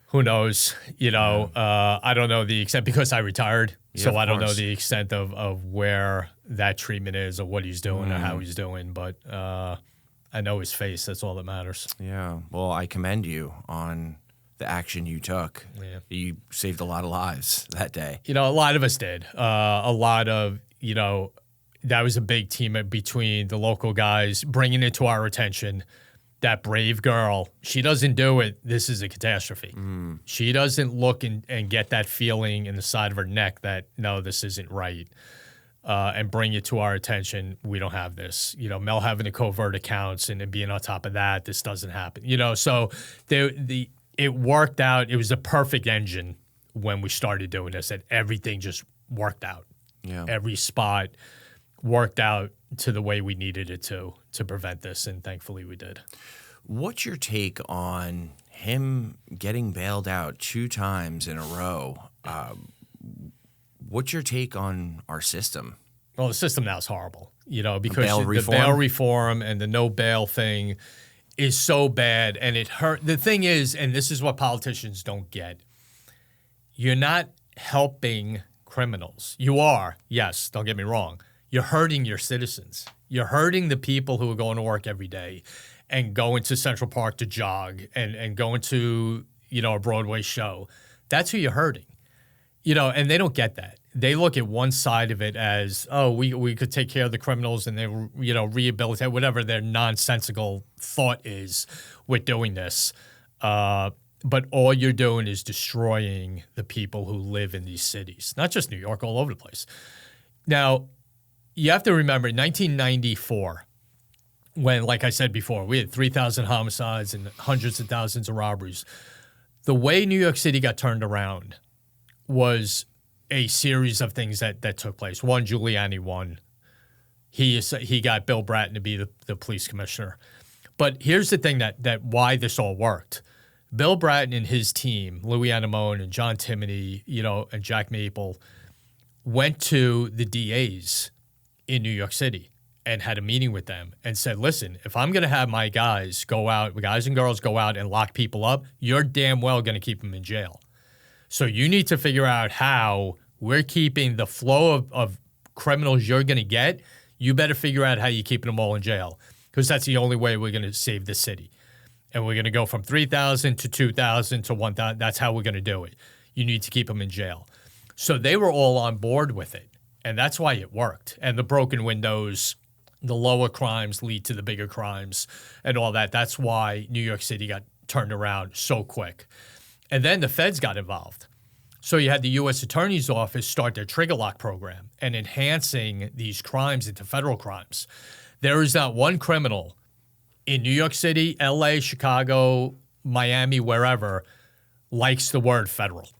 Who knows? I don't know the extent because I retired.
Yeah,
so I don't know the extent of where that treatment is or what he's doing or how he's doing. But I know his face. That's all that matters.
Yeah. Well, I commend you on the action you took.
Yeah.
You saved a lot of lives that day.
A lot of us did. A lot of, that was a big team between the local guys bringing it to our attention. That brave girl, she doesn't do it. This is a catastrophe. She doesn't look and get that feeling in the side of her neck that, no, this isn't right. And bring it to our attention. We don't have this. Mel having the covert accounts and being on top of that, this doesn't happen. So it worked out. It was a perfect engine when we started doing this, that everything just worked out.
Yeah.
Every spot worked out to the way we needed it to prevent this, and thankfully we did.
What's your take on him getting bailed out 2 times in a row? What's your take on our system?
Well, the system now is horrible, because
the
bail reform and the no bail thing is so bad, and it hurt. The thing is, and this is what politicians don't get, you're not helping criminals. You are, yes, don't get me wrong. You're hurting your citizens. You're hurting the people who are going to work every day and going to Central Park to jog and going to, a Broadway show. That's who you're hurting. And they don't get that. They look at one side of it as, oh, we could take care of the criminals and they, rehabilitate, whatever their nonsensical thought is with doing this. But all you're doing is destroying the people who live in these cities, not just New York, all over the place. Now, you have to remember 1994, when, like I said before, we had 3,000 homicides and hundreds of thousands of robberies. The way New York City got turned around was a series of things that took place. One, Giuliani won. He got Bill Bratton to be the police commissioner. But here's the thing that why this all worked. Bill Bratton and his team, Louis Anemone and John Timoney, and Jack Maple, went to the DAs in New York City and had a meeting with them and said, listen, if I'm going to have my guys and girls go out and lock people up, you're damn well going to keep them in jail. So you need to figure out how we're keeping the flow of criminals you're going to get. You better figure out how you're keeping them all in jail, because that's the only way we're going to save the city. And we're going to go from 3,000 to 2,000 to 1,000. That's how we're going to do it. You need to keep them in jail. So they were all on board with it. And that's why it worked. And the broken windows, the lower crimes lead to the bigger crimes and all that. That's why New York City got turned around so quick. And then the feds got involved. So you had the U.S. Attorney's Office start their trigger lock program and enhancing these crimes into federal crimes. There is not one criminal in New York City, L.A., Chicago, Miami, wherever, likes the word federal.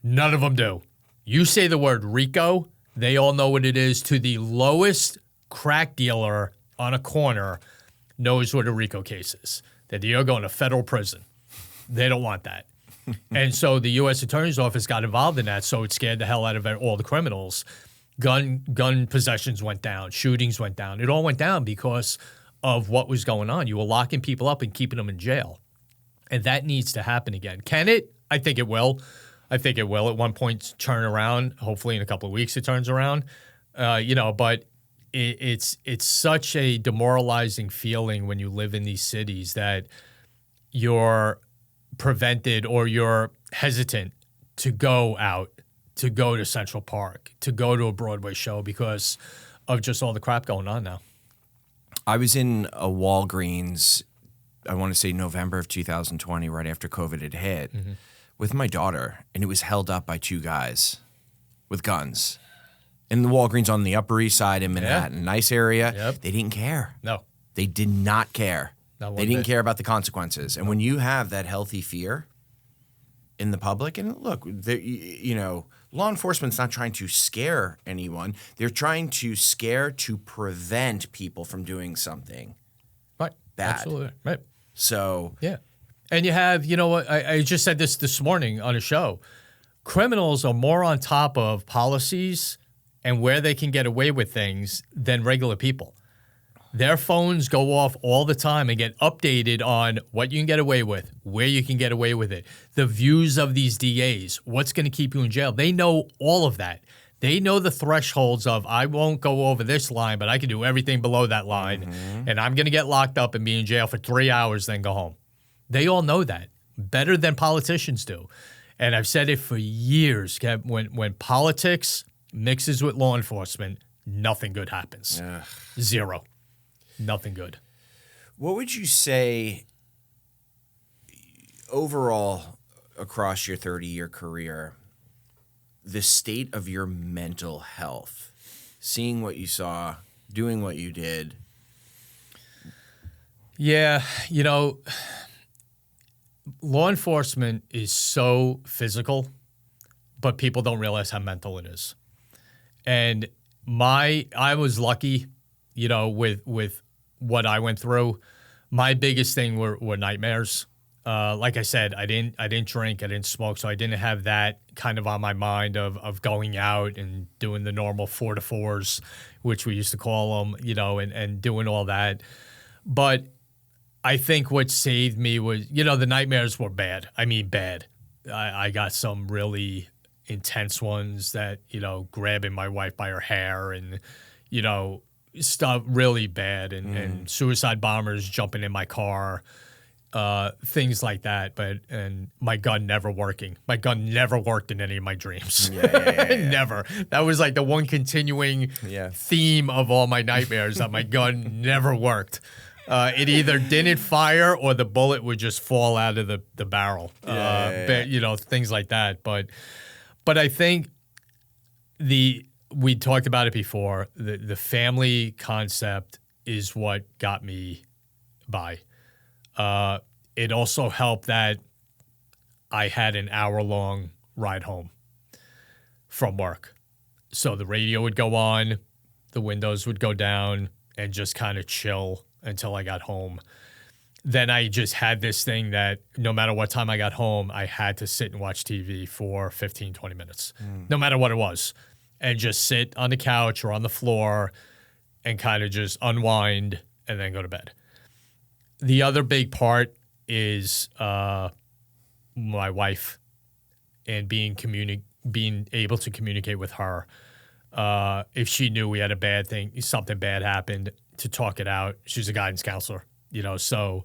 None of them do. You say the word RICO, they all know what it is. To the lowest crack dealer on a corner knows what a RICO case is, that you're going to federal prison. They don't want that. And so the U.S. Attorney's Office got involved in that, so it scared the hell out of all the criminals. Gun possessions went down. Shootings went down. It all went down because of what was going on. You were locking people up and keeping them in jail. And that needs to happen again. Can it? I think it will. I think it will at one point turn around. Hopefully in a couple of weeks it turns around. But it's such a demoralizing feeling when you live in these cities that you're prevented or you're hesitant to go out, to go to Central Park, to go to a Broadway show because of just all the crap going on now.
I was in a Walgreens, I want to say November of 2020, right after COVID had hit, with my daughter, and it was held up by two guys with guns. In the Walgreens on the Upper East Side in Manhattan, nice area.
Yep.
They didn't care.
No.
They did not care.
Not one
They didn't
bit.
care about the consequences. And when you have that healthy fear in the public, and look, you know, law enforcement's not trying to scare anyone. They're trying to scare to prevent people from doing something
Right.
bad.
Absolutely. Right.
So
Yeah. And you have, you know what, I just said this morning on a show. Criminals are more on top of policies and where they can get away with things than regular people. Their phones go off all the time and get updated on what you can get away with, where you can get away with it, the views of these DAs, what's going to keep you in jail. They know all of that. They know the thresholds of, I won't go over this line, but I can do everything below that line, and I'm going to get locked up and be in jail for 3 hours, then go home. They all know that better than politicians do. And I've said it for years, Kev, when politics mixes with law enforcement, nothing good happens. Zero. Nothing good.
what would you say overall across your 30-year career, the state of your mental health, seeing what you saw, doing what you did?
Yeah, you know, law enforcement is so physical, but people don't realize how mental it is. And I was lucky, you know, with what I went through. My biggest thing were nightmares. Like I said, I didn't drink, I didn't smoke, so I didn't have that kind of on my mind of going out and doing the normal 4 to 4s, which we used to call them, you know, and doing all that. But I think what saved me was, you know, the nightmares were bad. I mean, bad. I got some really intense ones that, you know, grabbing my wife by her hair and, you know, stuff really bad and suicide bombers jumping in my car, things like that. And my gun never working. My gun never worked in any of my dreams. Yeah. Never. That was like the one continuing theme of all my nightmares, that my gun never worked. It either didn't fire or the bullet would just fall out of the barrel. You know, things like that. But I think we talked about it before. The family concept is what got me by. It also helped that I had an hour-long ride home from work. So the radio would go on, the windows would go down, and just kind of chill until I got home. Then I just had this thing that no matter what time I got home, I had to sit and watch TV for 15, 20 minutes, no matter what it was, and just sit on the couch or on the floor and kind of just unwind and then go to bed. The other big part is my wife and being able to communicate with her. If she knew we had a bad thing, something bad happened, to talk it out. She's a guidance counselor, you know, so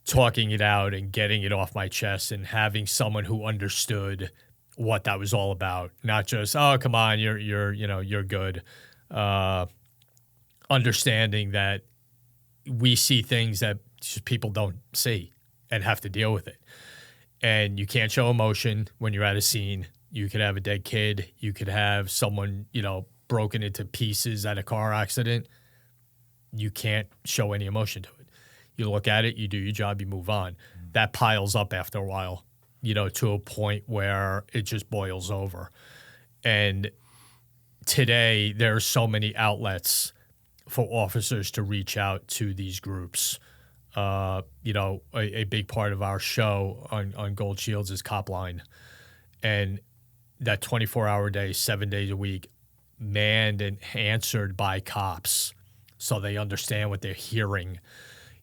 talking it out and getting it off my chest and having someone who understood what that was all about, not just, oh, come on, you're good. Understanding that we see things that just people don't see and have to deal with it. And you can't show emotion when you're at a scene. You could have a dead kid. You could have someone, you know, broken into pieces at a car accident. You can't show any emotion to it. You look at it, you do your job, you move on. That piles up after a while, you know, to a point where it just boils over. And today, there are so many outlets for officers to reach out to these groups. You know, a big part of our show on Gold Shields is Cop Line. And that 24-hour day, 7 days a week, manned and answered by cops, so they understand what they're hearing,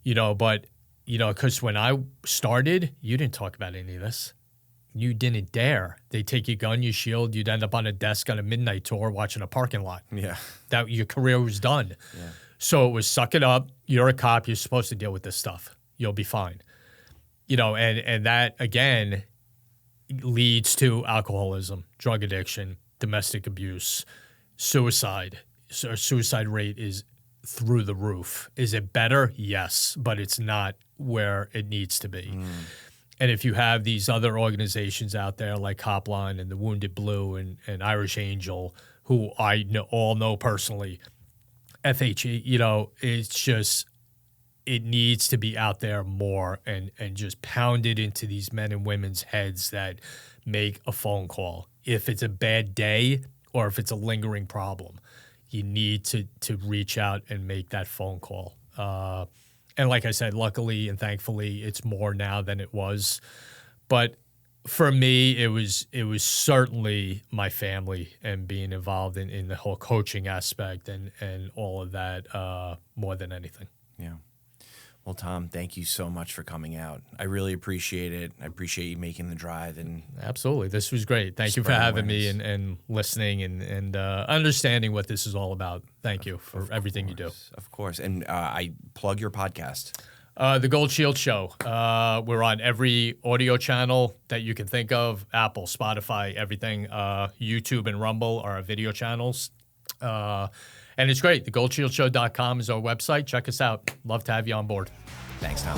you know. But, you know, because when I started, you didn't talk about any of this. You didn't dare. They take your gun, your shield. You'd end up on a desk on a midnight tour watching a parking lot.
Yeah.
That your career was done.
Yeah.
So it was suck it up. You're a cop. You're supposed to deal with this stuff. You'll be fine. You know, and that again leads to alcoholism, drug addiction, domestic abuse, suicide. So our suicide rate is through the roof. Is it better? Yes, but it's not where it needs to be. And if you have these other organizations out there like Hopline and the Wounded Blue and Irish Angel, who I all know personally, FHE, you know, it's just, it needs to be out there more and just pounded into these men and women's heads that make a phone call. If it's a bad day or if it's a lingering problem, you need to reach out and make that phone call. And like I said, luckily and thankfully, it's more now than it was. But for me, it was certainly my family and being involved in the whole coaching aspect and all of that more than anything.
Yeah. Well, Tom, thank you so much for coming out. I really appreciate it. I appreciate you making the drive. And
absolutely. This was great. Thank you for having me and listening and understanding what this is all about. Thank you for everything you do.
Of course. And I plug your podcast.
The Gold Shield Show. We're on every audio channel that you can think of, Apple, Spotify, everything. YouTube and Rumble are our video channels. And it's great. TheGoldShieldShow.com is our website. Check us out. Love to have you on board.
Thanks, Tom.